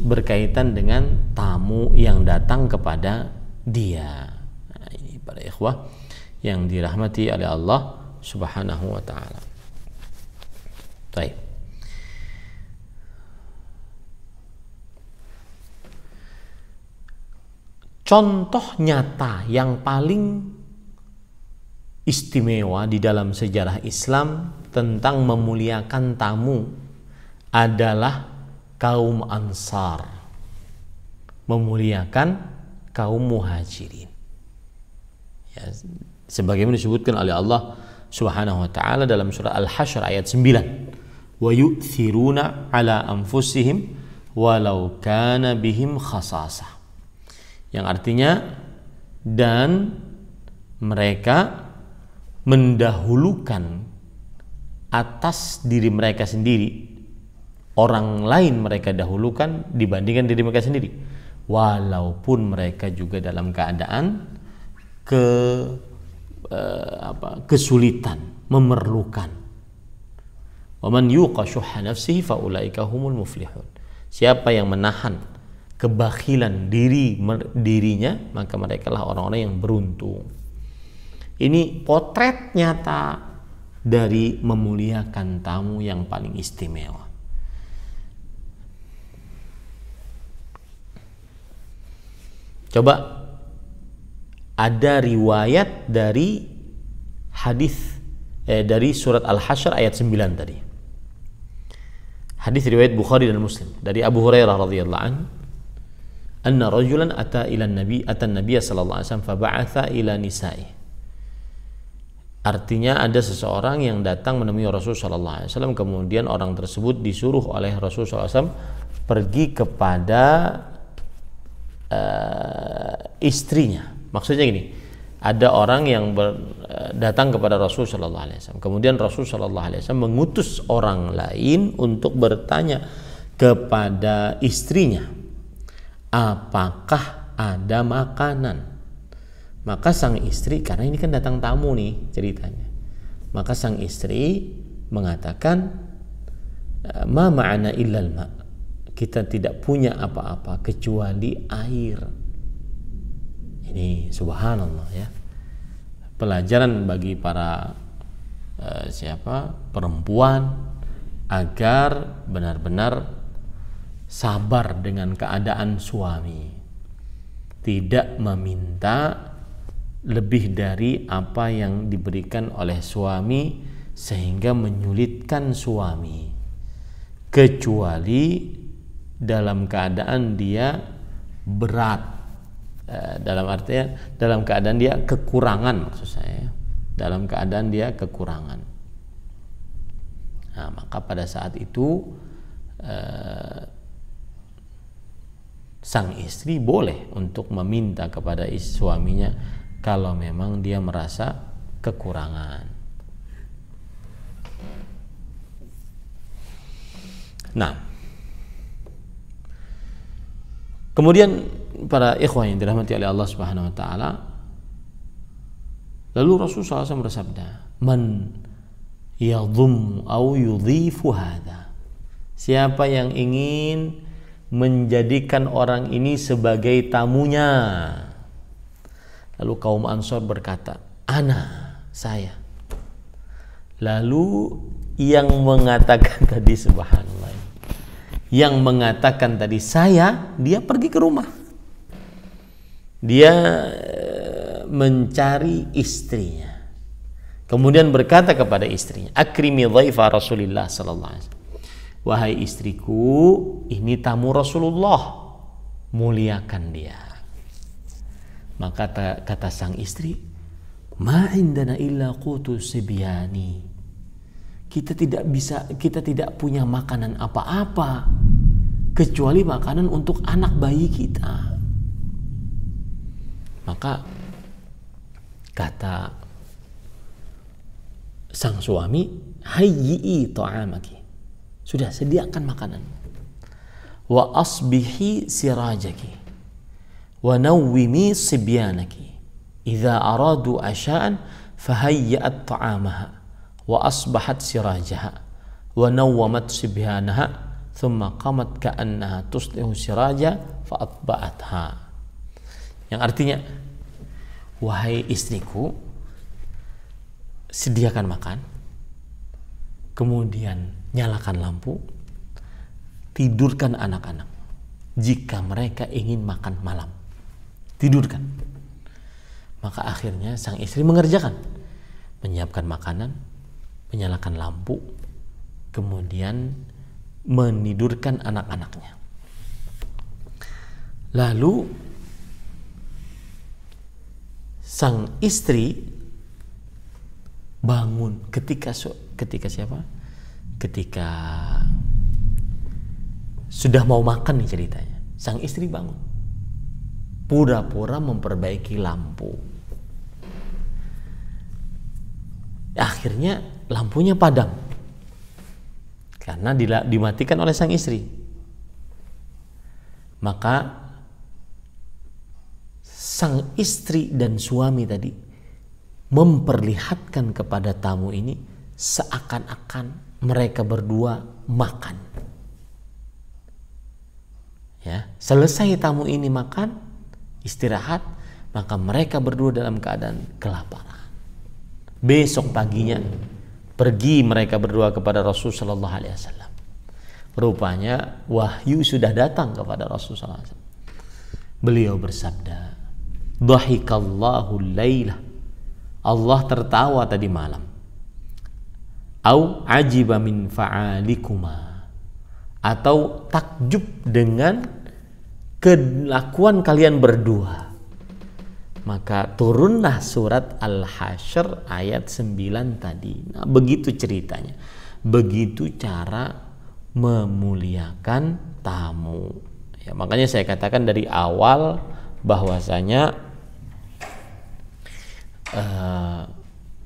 Speaker 1: berkaitan dengan tamu yang datang kepada dia. Nah, ini para ikhwah yang dirahmati oleh Allah Subhanahu wa taala. Baik. Contoh nyata yang paling istimewa di dalam sejarah Islam tentang memuliakan tamu adalah kaum Ansar memuliakan kaum Muhajirin. Ya, sebagaimana disebutkan oleh Allah Subhanahu wa taala dalam surah Al-Hasyr ayat 9. Wa yu'thiruna ala anfusihim walau kana bihim khasasah. Yang artinya, dan mereka mendahulukan atas diri mereka sendiri, orang lain mereka dahulukan dibandingkan diri mereka sendiri, walaupun mereka juga dalam keadaan kesulitan, memerlukan. Wa man yuqa syuhha nafsihi fa ulaika humul muflihun. Siapa yang menahan kebakhilan dirinya, maka merekalah orang-orang yang beruntung. Ini potret nyata dari memuliakan tamu yang paling istimewa. Coba ada riwayat dari hadis dari surat Al-Hasyr ayat 9 tadi. Hadis riwayat Bukhari dan Muslim dari Abu Hurairah radhiyallahu anhu, anna rajulan ata an-nabiy sallallahu alaihi wasallam fa ba'atha ila nisa'i. Artinya ada seseorang yang datang menemui Rasul sallallahu alaihi wasallam, kemudian orang tersebut disuruh oleh Rasul sallallahu alaihi wasallam pergi kepada istrinya. Maksudnya gini, ada orang yang datang kepada Rasul sallallahu alaihi wasallam. Kemudian Rasul sallallahu alaihi wasallam mengutus orang lain untuk bertanya kepada istrinya, apakah ada makanan? Maka sang istri, karena ini kan datang tamu nih ceritanya, maka sang istri mengatakan, ma ma'ana illal ma', kita tidak punya apa-apa kecuali air. Ini subhanallah ya, pelajaran bagi para perempuan agar benar-benar sabar dengan keadaan suami, tidak meminta lebih dari apa yang diberikan oleh suami sehingga menyulitkan suami, kecuali dalam keadaan dia berat, dalam keadaan dia kekurangan, maksud saya dalam keadaan dia kekurangan. Nah, maka pada saat itu sang istri boleh untuk meminta kepada suaminya kalau memang dia merasa kekurangan. Nah, kemudian para ikhwan yang dirahmati oleh Allah Subhanahu wa taala, lalu Rasulullah SAW bersabda, man yadhum au yudhifu hadha, siapa yang ingin menjadikan orang ini sebagai tamunya. Lalu kaum Ansor berkata, ana, saya. Lalu yang mengatakan tadi, subhanallah, yang mengatakan tadi dia pergi ke rumah. Dia mencari istrinya. Kemudian berkata kepada istrinya, akrimi dhaifa Rasulillah sallallahu alaihi wasallam. Wahai istriku, ini tamu Rasulullah, muliakan dia. Maka kata sang istri, ma indana illa qutu sibyani. Kita tidak punya makanan apa-apa kecuali makanan untuk anak bayi kita. Maka kata sang suami, hayyi ta'amaki, sudah sediakan makanan. Wa asbihi sirajaki wa nawwimi sibyanaki idza aradu asha'an fahayyat ta'amaha wa asbahat sirajaha wa nawwamat sibyanaha thumma qamat ka'annaha tuslihu siraja fa atba'atha. Yang artinya, wahai istriku, sediakan makan, kemudian nyalakan lampu, tidurkan anak-anak jika mereka ingin makan malam, tidurkan. Maka akhirnya sang istri mengerjakan, menyiapkan makanan, menyalakan lampu, kemudian menidurkan anak-anaknya. Lalu sang istri bangun ketika siapa? Ketika sudah mau makan nih ceritanya. Sang istri bangun, pura-pura memperbaiki lampu. Akhirnya lampunya padam karena dimatikan oleh sang istri. Maka sang istri dan suami tadi memperlihatkan kepada tamu ini seakan-akan mereka berdua makan. Ya, selesai tamu ini makan, istirahat, maka mereka berdua dalam keadaan kelaparan. Besok paginya pergi mereka berdua kepada Rasul sallallahu alaihi wasallam. Rupanya wahyu sudah datang kepada Rasul sallallahu alaihi wasallam. Beliau bersabda, dhahikallahu lailah, Allah tertawa tadi malam. Au ajiba min fa'alikuma, atau takjub dengan kelakuan kalian berdua. Maka turunlah surat Al-Hasyr ayat 9 tadi. Nah, begitu ceritanya. Begitu cara memuliakan tamu. Ya, makanya saya katakan dari awal bahwasanya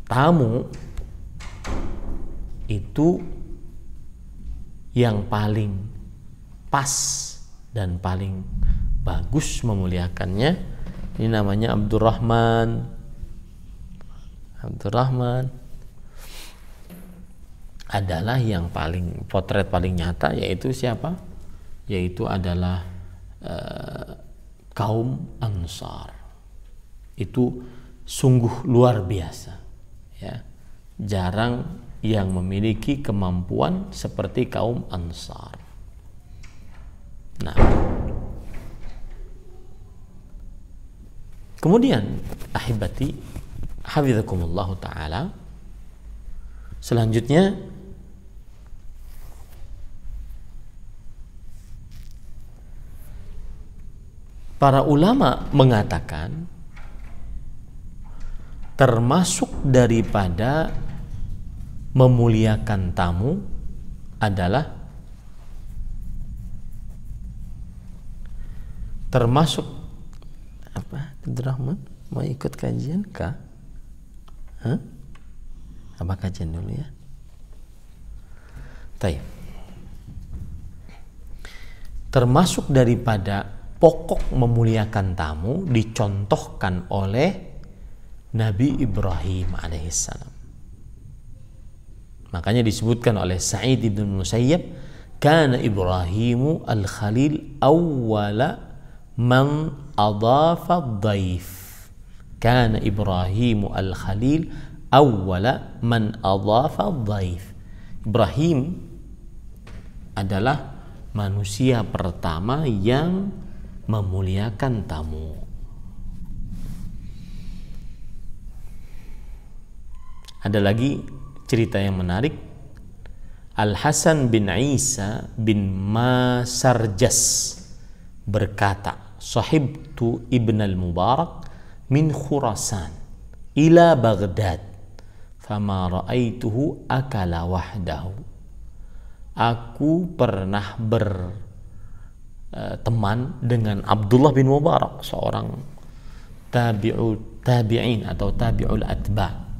Speaker 1: tamu itu yang paling pas dan paling bagus memuliakannya, ini namanya Abdurrahman adalah yang paling, potret paling nyata, yaitu siapa? Yaitu adalah kaum Ansar. Itu sungguh luar biasa, ya. Jarang yang memiliki kemampuan seperti kaum Ansar. Nah, kemudian ahibati hafizakumullah ta'ala, selanjutnya para ulama mengatakan termasuk daripada memuliakan tamu adalah termasuk apa? Abdurrahman mau ikut kajian kah? Apa kajian dulu ya? Taib. Termasuk daripada pokok memuliakan tamu dicontohkan oleh Nabi Ibrahim alaihissalam. Makanya disebutkan oleh Sa'id bin Musayyab, kana Ibrahimu al-Khalil awwala man adhafa ad-dhaif. Kana Ibrahimu al-Khalil awwala man adhafa dhaif. Ibrahim adalah manusia pertama yang memuliakan tamu. Ada lagi cerita yang menarik. Al-Hasan bin Isa bin Masarjas berkata, "Sahibtu Ibn al-Mubarak min Khurasan ila Baghdad, fama ra'aituhu akala wahdahu." Aku pernah berteman dengan Abdullah bin Mubarak, seorang tabi'in atau tabi'ul atba'.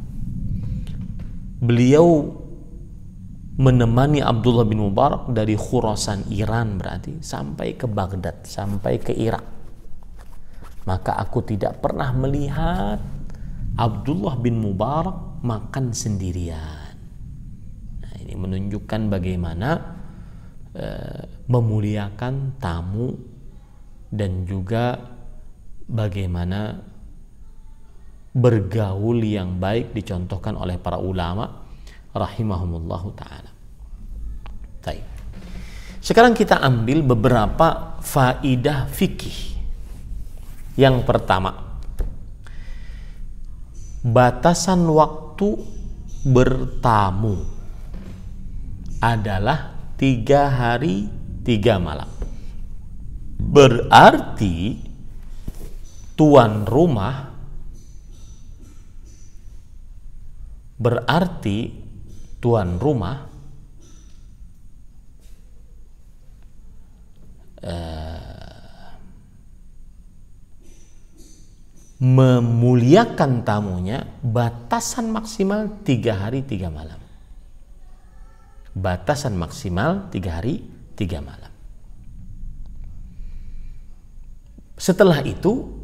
Speaker 1: Beliau menemani Abdullah bin Mubarak dari Khurasan, Iran berarti, sampai ke Baghdad, sampai ke Irak. Maka aku tidak pernah melihat Abdullah bin Mubarak makan sendirian. Nah, ini menunjukkan bagaimana memuliakan tamu dan juga bagaimana bergaul yang baik dicontohkan oleh para ulama rahimahumullahu ta'ala. Baik. Sekarang kita ambil beberapa faidah fikih. Yang pertama, batasan waktu bertamu adalah 3 hari 3 malam. Berarti tuan rumah memuliakan tamunya batasan maksimal 3 hari 3 malam. Batasan maksimal 3 hari 3 malam. Setelah itu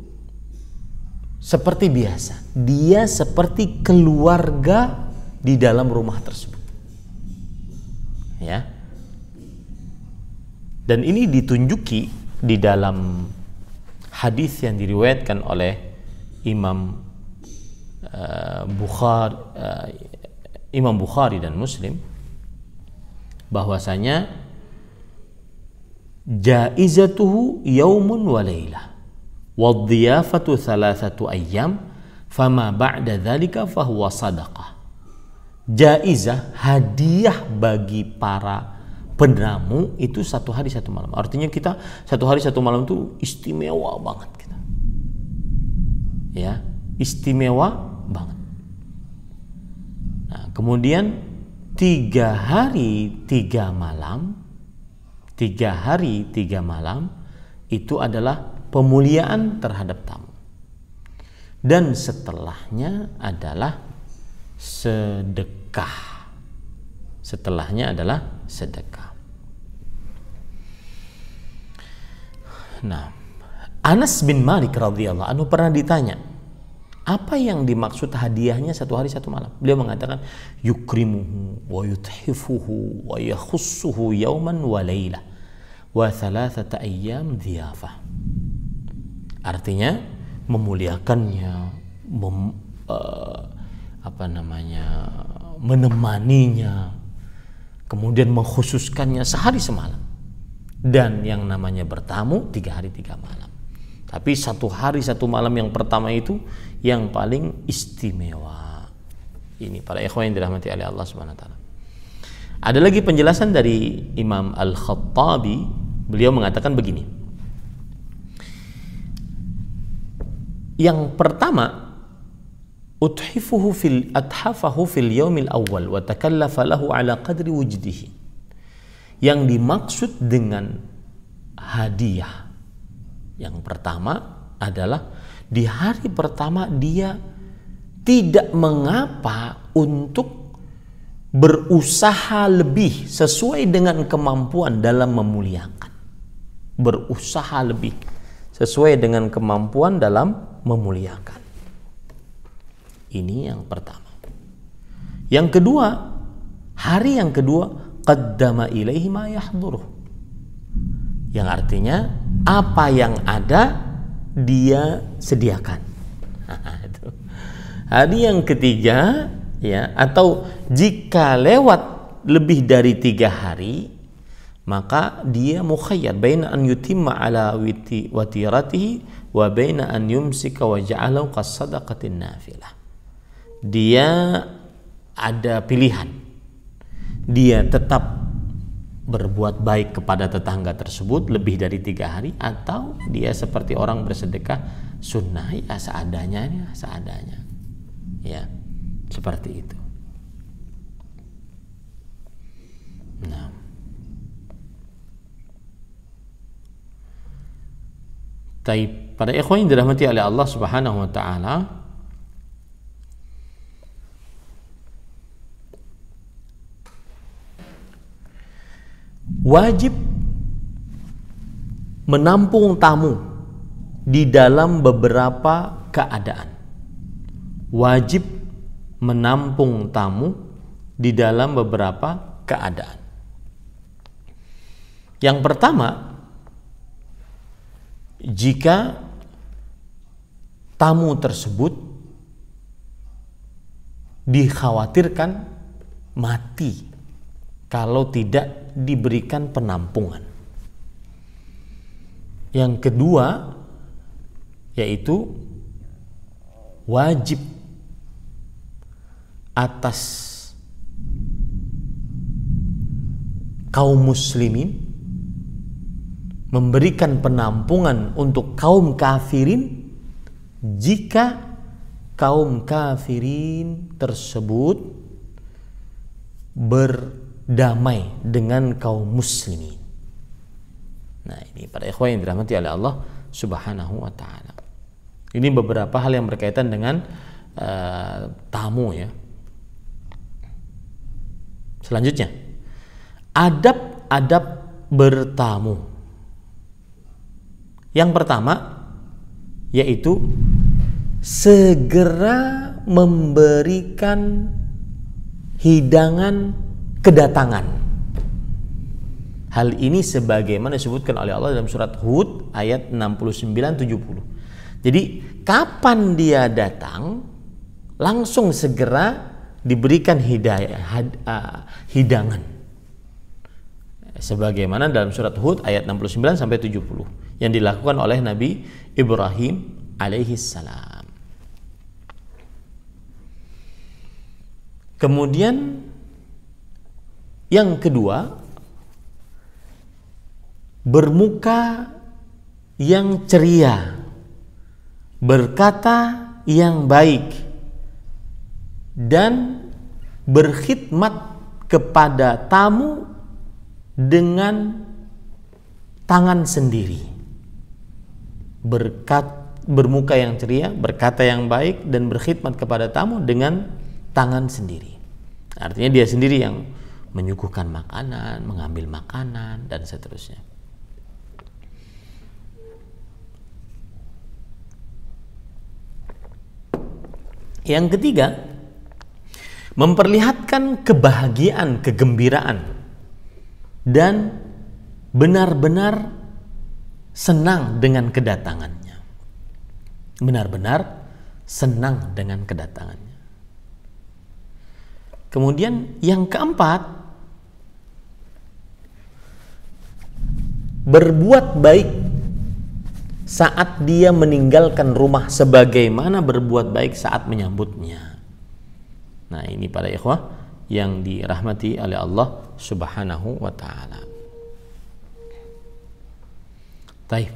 Speaker 1: seperti biasa, dia seperti keluarga di dalam rumah tersebut. Ya. Dan ini ditunjuki di dalam hadis yang diriwayatkan oleh Imam Bukhari dan Muslim, bahwasanya jaizatuhu yaumun wa lailah wadhiyafatu 3 ayyam fama ba'da dzalika fahuwa sadaqah. Jaizah, hadiah bagi para penamu itu 1 hari 1 malam. Artinya kita 1 hari 1 malam itu istimewa banget kita. Ya, istimewa banget. Nah, kemudian 3 hari 3 malam, 3 hari 3 malam itu adalah pemuliaan terhadap tamu. Dan setelahnya adalah sedekah. Setelahnya adalah sedekah. Nah, Anas bin Malik radhiyallahu anhu pernah ditanya, apa yang dimaksud hadiahnya 1 hari 1 malam? Beliau mengatakan, yukrimuhu wa yuthifuhu wa yakhussuhu yauman wa lailah wa 3 ayyam dhiyafah. Artinya memuliakannya, menemaninya, kemudian mengkhususkannya sehari semalam. Dan yang namanya bertamu 3 hari 3 malam. Tapi 1 hari 1 malam yang pertama itu yang paling istimewa. Ini para ikhwan yang dirahmati oleh Allah Subhanahu wa taala. Ada lagi penjelasan dari Imam Al-Khattabi, beliau mengatakan begini. Yang pertama, athafahu fil yaumil awwal wa takallafa lahu ala qadri wujdihi. Yang dimaksud dengan hadiah yang pertama adalah di hari pertama dia tidak mengapa untuk berusaha lebih sesuai dengan kemampuan dalam memuliakan. Berusaha lebih sesuai dengan kemampuan dalam memuliakan. Ini yang pertama. Yang kedua, hari yang kedua, qaddama ilaihi ma yahduruh. Yang artinya apa yang ada dia sediakan. Hari yang ketiga ya, atau jika lewat lebih dari 3 hari, maka dia mukhayyar baina an yutimma ala watiratihi wa baina an yumsika wa ja'alahu qasadaqatin nafilah. Dia ada pilihan. Dia tetap berbuat baik kepada tetangga tersebut lebih dari 3 hari, atau dia seperti orang bersedekah sunnah, ya seadanya, ya seperti itu. Nah, pada ikhwan yang dirahmati oleh Allah Subhanahu wa taala, wajib menampung tamu di dalam beberapa keadaan. Wajib menampung tamu di dalam beberapa keadaan. Yang pertama, jika tamu tersebut dikhawatirkan mati kalau tidak diberikan penampungan. Yang kedua, yaitu wajib atas kaum muslimin memberikan penampungan untuk kaum kafirin jika kaum kafirin tersebut berdamai dengan kaum muslimin. Nah, ini para ikhwan yang dirahmati oleh Allah Subhanahu wa taala. Ini beberapa hal yang berkaitan dengan tamu, ya. Selanjutnya, adab-adab bertamu. Yang pertama yaitu segera memberikan hidangan kedatangan. Hal ini sebagaimana disebutkan oleh Allah dalam surat Hud ayat 69-70. Jadi kapan dia datang, langsung segera diberikan hidangan. Sebagaimana dalam surat Hud ayat 69-70 yang dilakukan oleh Nabi Ibrahim alaihi salam. Kemudian yang kedua, bermuka yang ceria, berkata yang baik, dan berkhidmat kepada tamu dengan tangan sendiri. Bermuka yang ceria, berkata yang baik, dan berkhidmat kepada tamu dengan tangan sendiri. Artinya dia sendiri yang menyuguhkan makanan, mengambil makanan, dan seterusnya. Yang ketiga, memperlihatkan kebahagiaan, kegembiraan, dan benar-benar senang dengan kedatangannya. Benar-benar senang dengan kedatangannya. Kemudian yang keempat, berbuat baik saat dia meninggalkan rumah sebagaimana berbuat baik saat menyambutnya. Nah, ini para ikhwah yang dirahmati oleh Allah Subhanahu wa taala. Baik.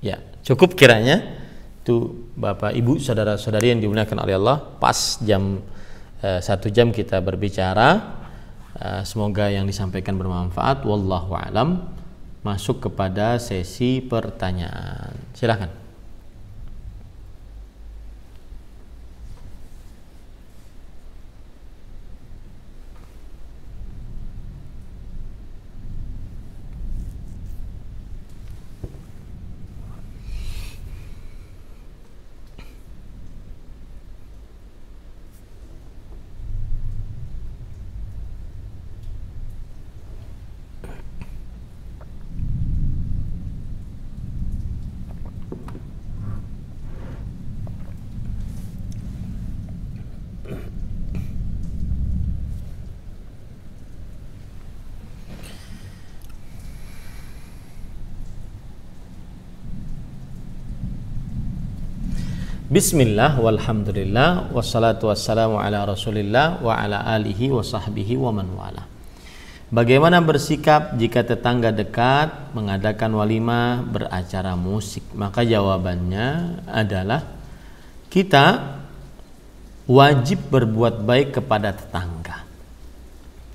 Speaker 1: Ya, cukup kiranya itu Bapak Ibu, saudara-saudari yang dimuliakan oleh Allah. Pas jam 1 jam kita berbicara. Semoga yang disampaikan bermanfaat. Wallahu a'lam. Masuk kepada sesi pertanyaan. Silakan. Bismillah walhamdulillah wassalatu wassalamu ala Rasulillah wa ala alihi wa sahbihi wa man wala. Bagaimana bersikap jika tetangga dekat mengadakan walimah beracara musik? Maka jawabannya adalah kita wajib berbuat baik kepada tetangga.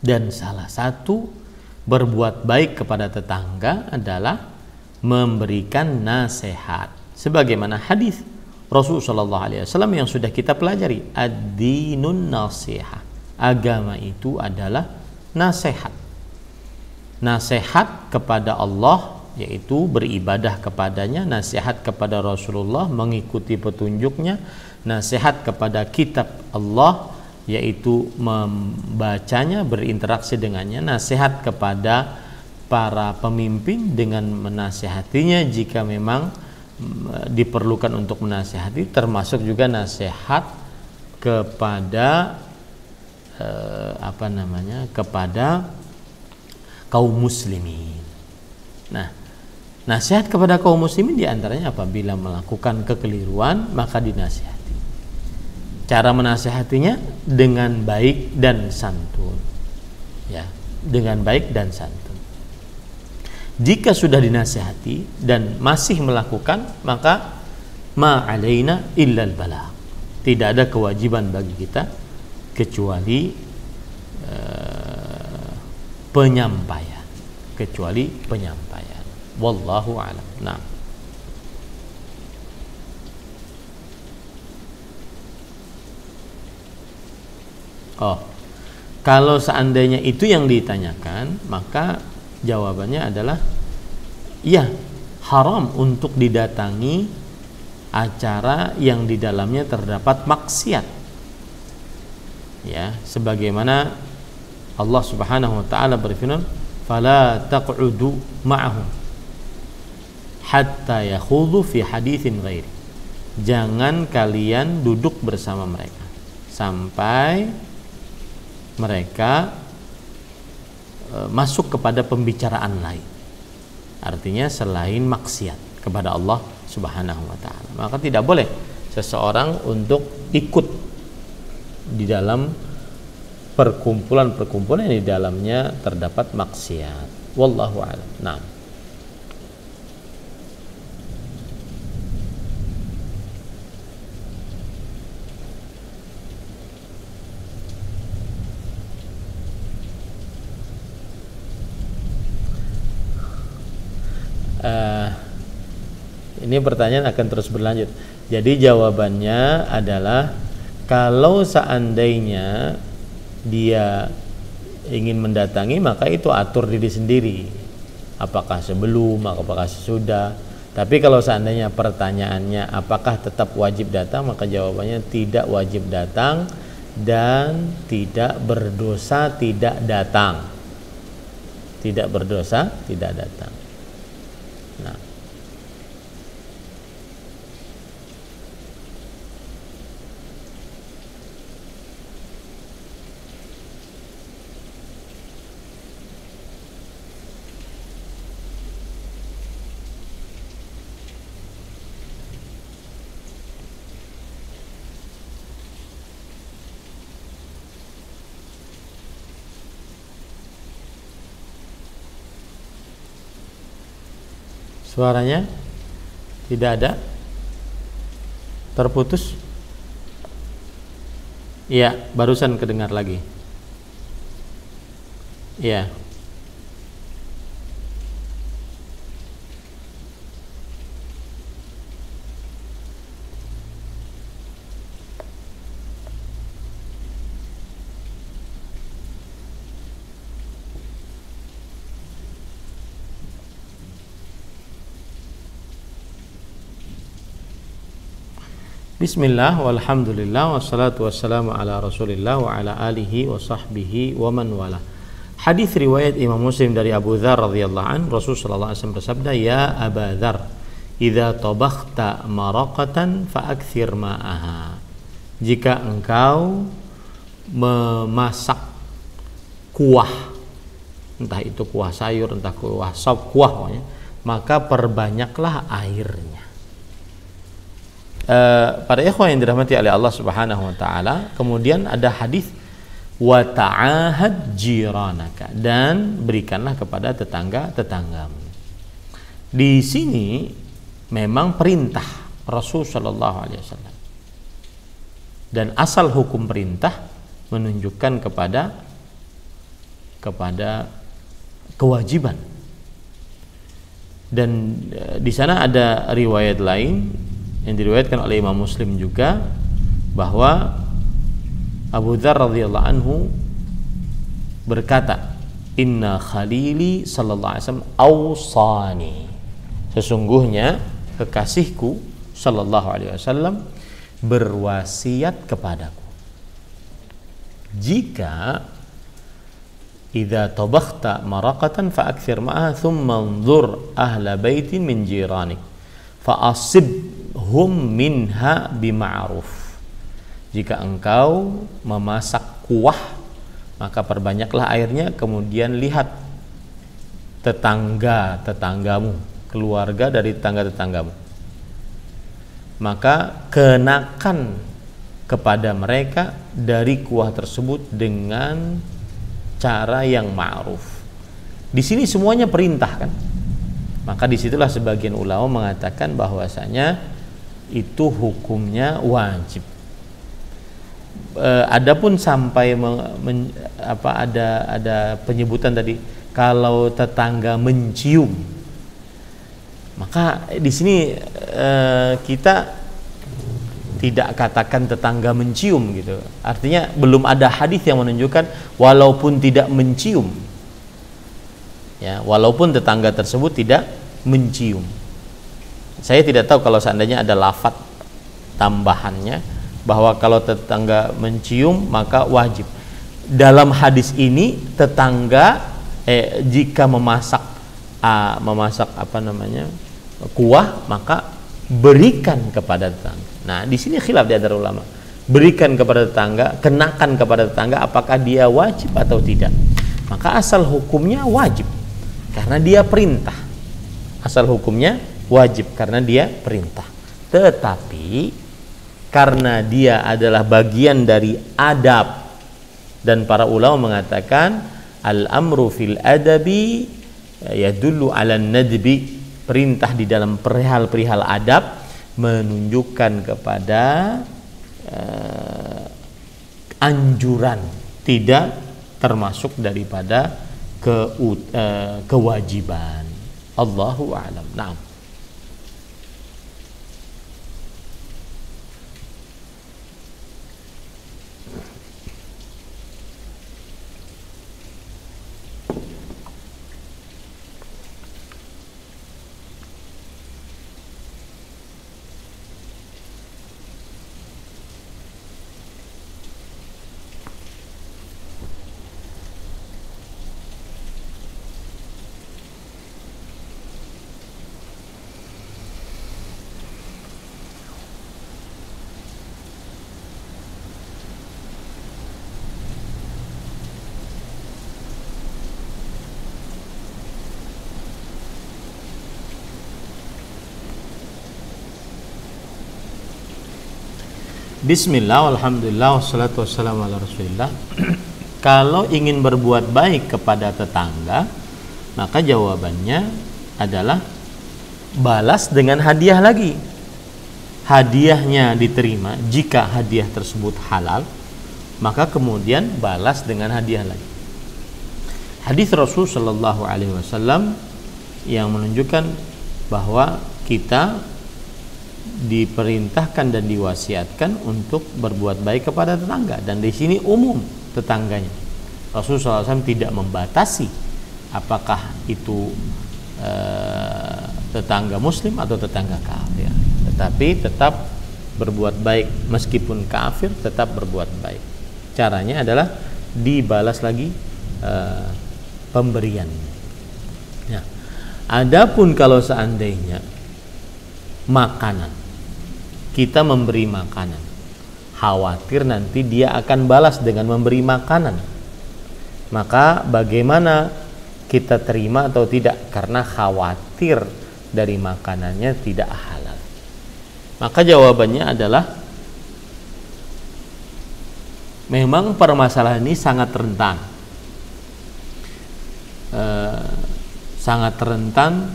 Speaker 1: Dan salah satu berbuat baik kepada tetangga adalah memberikan nasihat. Sebagaimana hadis Rasulullah sallallahu alaihi wasallam yang sudah kita pelajari, ad-dinun nasihah. Agama itu adalah nasihat. Nasihat kepada Allah yaitu beribadah kepadanya, nasihat kepada Rasulullah mengikuti petunjuknya, nasihat kepada kitab Allah yaitu membacanya, berinteraksi dengannya, nasihat kepada para pemimpin dengan menasihatinya jika memang diperlukan untuk menasihati, termasuk juga nasihat kepada kepada kaum muslimin. Nah, nasihat kepada kaum muslimin diantaranya apabila melakukan kekeliruan maka dinasihati. Cara menasihatinya dengan baik dan santun, ya, dengan baik dan santun. Jika sudah dinasihati dan masih melakukan, maka ma alaina illal balagh. Tidak ada kewajiban bagi kita kecuali penyampaian, wallahu a'lam. Nah, kalau seandainya itu yang ditanyakan, maka jawabannya adalah ya, haram untuk didatangi acara yang di dalamnya terdapat maksiat. Ya, sebagaimana Allah Subhanahu wa taala berfirman, "Fala taq'udu ma'ahum hatta yakhudhu fi haditsin ghairi." Jangan kalian duduk bersama mereka sampai mereka masuk kepada pembicaraan lain, artinya selain maksiat kepada Allah Subhanahu wa taala. Maka tidak boleh seseorang untuk ikut di dalam perkumpulan-perkumpulan yang di dalamnya terdapat maksiat. Wallahu a'lam. Nah, ini pertanyaan akan terus berlanjut. Jadi jawabannya adalah kalau seandainya dia ingin mendatangi, maka itu atur diri sendiri. Apakah sebelum, apakah sesudah. Tapi kalau seandainya pertanyaannya apakah tetap wajib datang, maka jawabannya tidak wajib datang dan tidak berdosa tidak datang. Tidak berdosa tidak datang. Nah, suaranya tidak ada, terputus. Iya, barusan kedengar lagi. Iya. Bismillah walhamdulillah wassalatu wassalamu ala Rasulillah wa ala alihi wa sahbihi wa man wala. Hadis riwayat Imam Muslim dari Abu Dzar radhiyallahu an, Rasul sallallahu alaihi wasallam bersabda, "Ya Aba Dzar, idza tabakhta maraqatan fa akthir ma'aha." Jika engkau memasak kuah, entah itu kuah sayur, entah kuah sop, kuah pokoknya, maka perbanyaklah airnya. Para ikhwan yang dirahmati oleh Allah Subhanahu wa taala, kemudian ada hadis wa ta'ahad jiranaka, dan berikanlah kepada tetangga-tetanggamu. Di sini memang perintah Rasul sallallahu alaihi wasallam. Dan asal hukum perintah menunjukkan kepada kewajiban. Dan di sana ada riwayat lain yang diriwayatkan oleh Imam Muslim juga, bahwa Abu Dzar radhiyallahu anhu berkata, "Inna khalili sallallahu alaihi wasallam awsani." Sesungguhnya kekasihku sallallahu alaihi wasallam berwasiat kepadaku, jika idza tabakhta maraqatan fa'akthir ma'aha thumma anzur ahla baitin min jiranik fa'asibhum minha bima'ruf. Jika engkau memasak kuah, maka perbanyaklah airnya, kemudian lihat tetanggamu, keluarga dari tetangga-tetanggamu, maka kenakan kepada mereka dari kuah tersebut dengan cara yang ma'ruf. Di sini semuanya perintah kan? Maka disitulah sebagian ulama mengatakan bahwasanya itu hukumnya wajib. Adapun sampai ada penyebutan tadi kalau tetangga mencium, maka di sini kita tidak katakan tetangga mencium gitu. Artinya belum ada hadis yang menunjukkan walaupun tidak mencium, ya, walaupun tetangga tersebut tidak mencium. Saya tidak tahu kalau seandainya ada lafaz tambahannya bahwa kalau tetangga mencium maka wajib. Dalam hadis ini tetangga jika memasak kuah, maka berikan kepada tetangga. Nah, di sini khilaf di antara ulama. Berikan kepada tetangga, kenakan kepada tetangga, apakah dia wajib atau tidak? Maka asal hukumnya wajib karena dia perintah. Asal hukumnya wajib karena dia perintah. Tetapi karena dia adalah bagian dari adab, dan para ulama mengatakan al-amru fil adabi yadullu 'alan nadbi. Perintah di dalam perihal-perihal adab menunjukkan kepada anjuran, tidak termasuk daripada kewajiban. Allahu a'lam. Naam. Bismillah, alhamdulillah, wassalatu wassalamu ala rasulillah. Kalau ingin berbuat baik kepada tetangga, maka jawabannya adalah balas dengan hadiah lagi. Hadiahnya diterima, jika hadiah tersebut halal, maka kemudian balas dengan hadiah lagi. Hadis Rasul sallallahu alaihi wasallam yang menunjukkan bahwa kita diperintahkan dan diwasiatkan untuk berbuat baik kepada tetangga, dan di sini umum tetangganya. Rasulullah SAW tidak membatasi apakah itu tetangga muslim atau tetangga kafir, tetapi tetap berbuat baik meskipun kafir, tetap berbuat baik. Caranya adalah dibalas lagi pemberian. Ya. Adapun kalau seandainya makanan, kita memberi makanan, khawatir nanti dia akan balas dengan memberi makanan, maka bagaimana kita terima atau tidak? Karena khawatir dari makanannya tidak halal. Maka jawabannya adalah memang permasalahan ini sangat rentan. Sangat rentan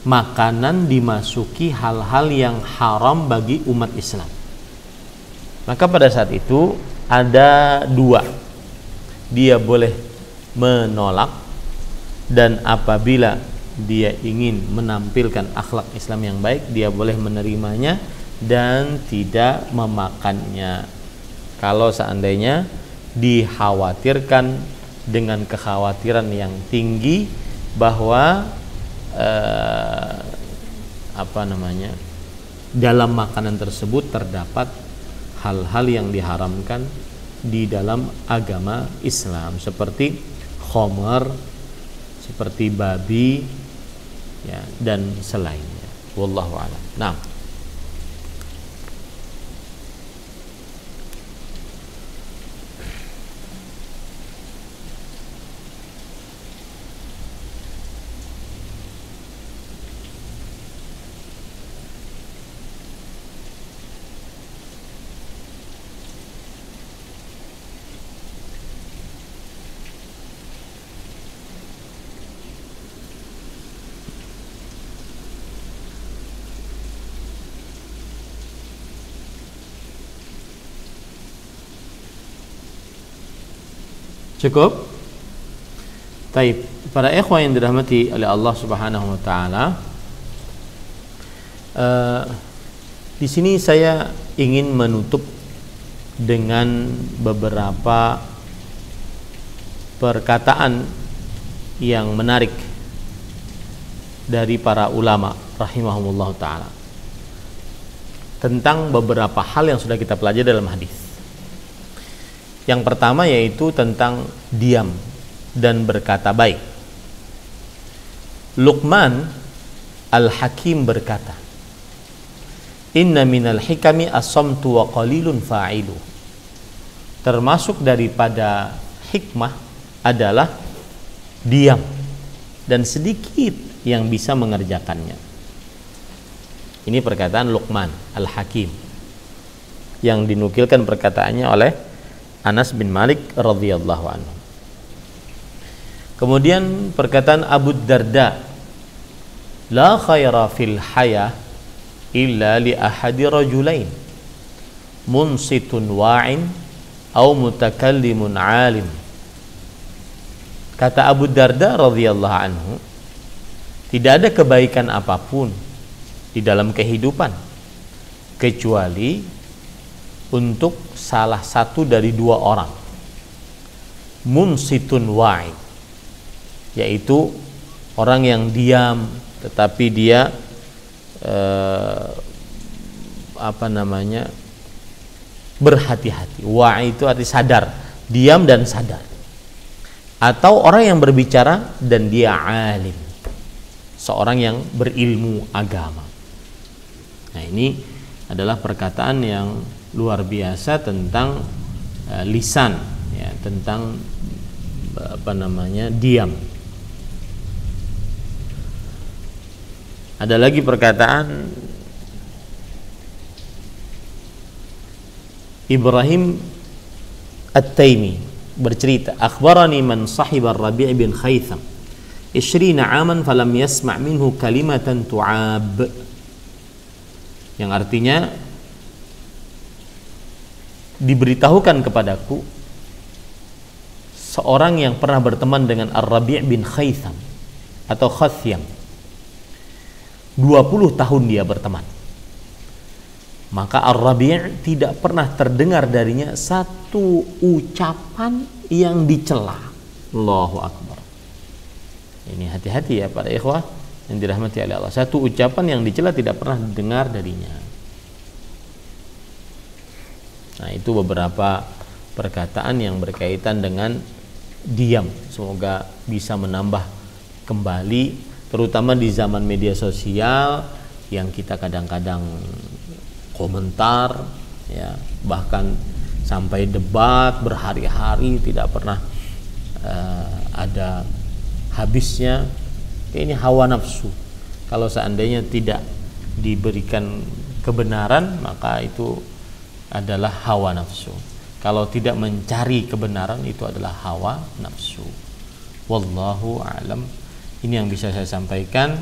Speaker 1: makanan dimasuki hal-hal yang haram bagi umat Islam. Maka pada saat itu ada dua, dia boleh menolak, dan apabila dia ingin menampilkan akhlak Islam yang baik, dia boleh menerimanya dan tidak memakannya. Kalau seandainya dikhawatirkan dengan kekhawatiran yang tinggi bahwa dalam makanan tersebut terdapat hal-hal yang diharamkan di dalam agama Islam, seperti khamar, seperti babi, ya, dan selainnya. Wallahu a'lam. Nah, cukup? Taib. Para ikhwan yang dirahmati oleh Allah Subhanahu wa taala, di sini saya ingin menutup dengan beberapa perkataan yang menarik dari para ulama rahimahumullah taala tentang beberapa hal yang sudah kita pelajari dalam hadis. Yang pertama yaitu tentang diam dan berkata baik. Luqman Al-Hakim berkata, "Inna minal hikami as-samtu wa qalilun fa'ilu." Termasuk daripada hikmah adalah diam dan sedikit yang bisa mengerjakannya. Ini perkataan Luqman Al-Hakim yang dinukilkan perkataannya oleh Anas bin Malik radhiyallahu anhu. Kemudian perkataan Abu Darda, "La khaira fil haya illa li ahadi rajulain, munsitun wa'in au mutakallimun alim." Kata Abu Darda radhiyallahu anhu, tidak ada kebaikan apapun di dalam kehidupan kecuali untuk salah satu dari dua orang, munsitun wa'i, yaitu orang yang diam tetapi dia berhati-hati. Wa'i itu arti sadar, diam dan sadar. Atau orang yang berbicara dan dia alim, seorang yang berilmu agama. Nah, ini adalah perkataan yang luar biasa tentang lisan, ya, tentang diam. Ada lagi perkataan Ibrahim At-Taimi bercerita, "Akhbarani man sahiba Rabi' bin Khaytham 20 aman falam yasma' minhu kalimatan tu'ab." Yang artinya, diberitahukan kepadaku seorang yang pernah berteman dengan Ar-Rabi' bin Khaytham atau Khathyam, 20 tahun dia berteman. Maka Ar-Rabi' tidak pernah terdengar darinya satu ucapan yang dicela. Allahu Akbar. Ini hati-hati ya para ikhwah yang dirahmati oleh Allah. Satu ucapan yang dicela tidak pernah didengar darinya. Nah, itu beberapa perkataan yang berkaitan dengan diam. Semoga bisa menambah kembali, terutama di zaman media sosial yang kita kadang-kadang komentar, ya, bahkan sampai debat berhari-hari tidak pernah ada habisnya. Ini hawa nafsu. Kalau seandainya tidak diberikan kebenaran, maka itu adalah hawa nafsu. Kalau tidak mencari kebenaran, itu adalah hawa nafsu. Wallahu a'lam. Ini yang bisa saya sampaikan.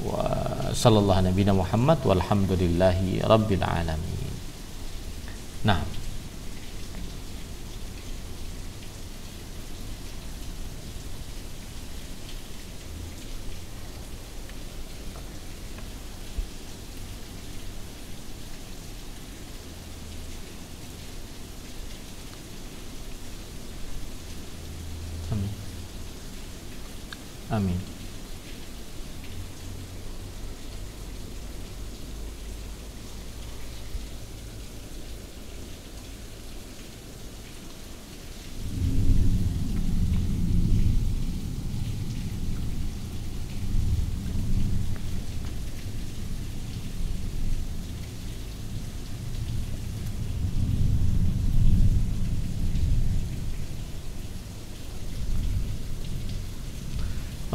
Speaker 1: Wa sallallahu nabiyana Muhammad walhamdulillahi rabbil alamin. Nah, amin. Amin.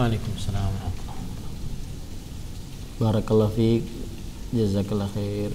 Speaker 1: Waalaikumsalam warahmatullahi wabarakatuh. Barakallahu fiik. Jazakallahu khair.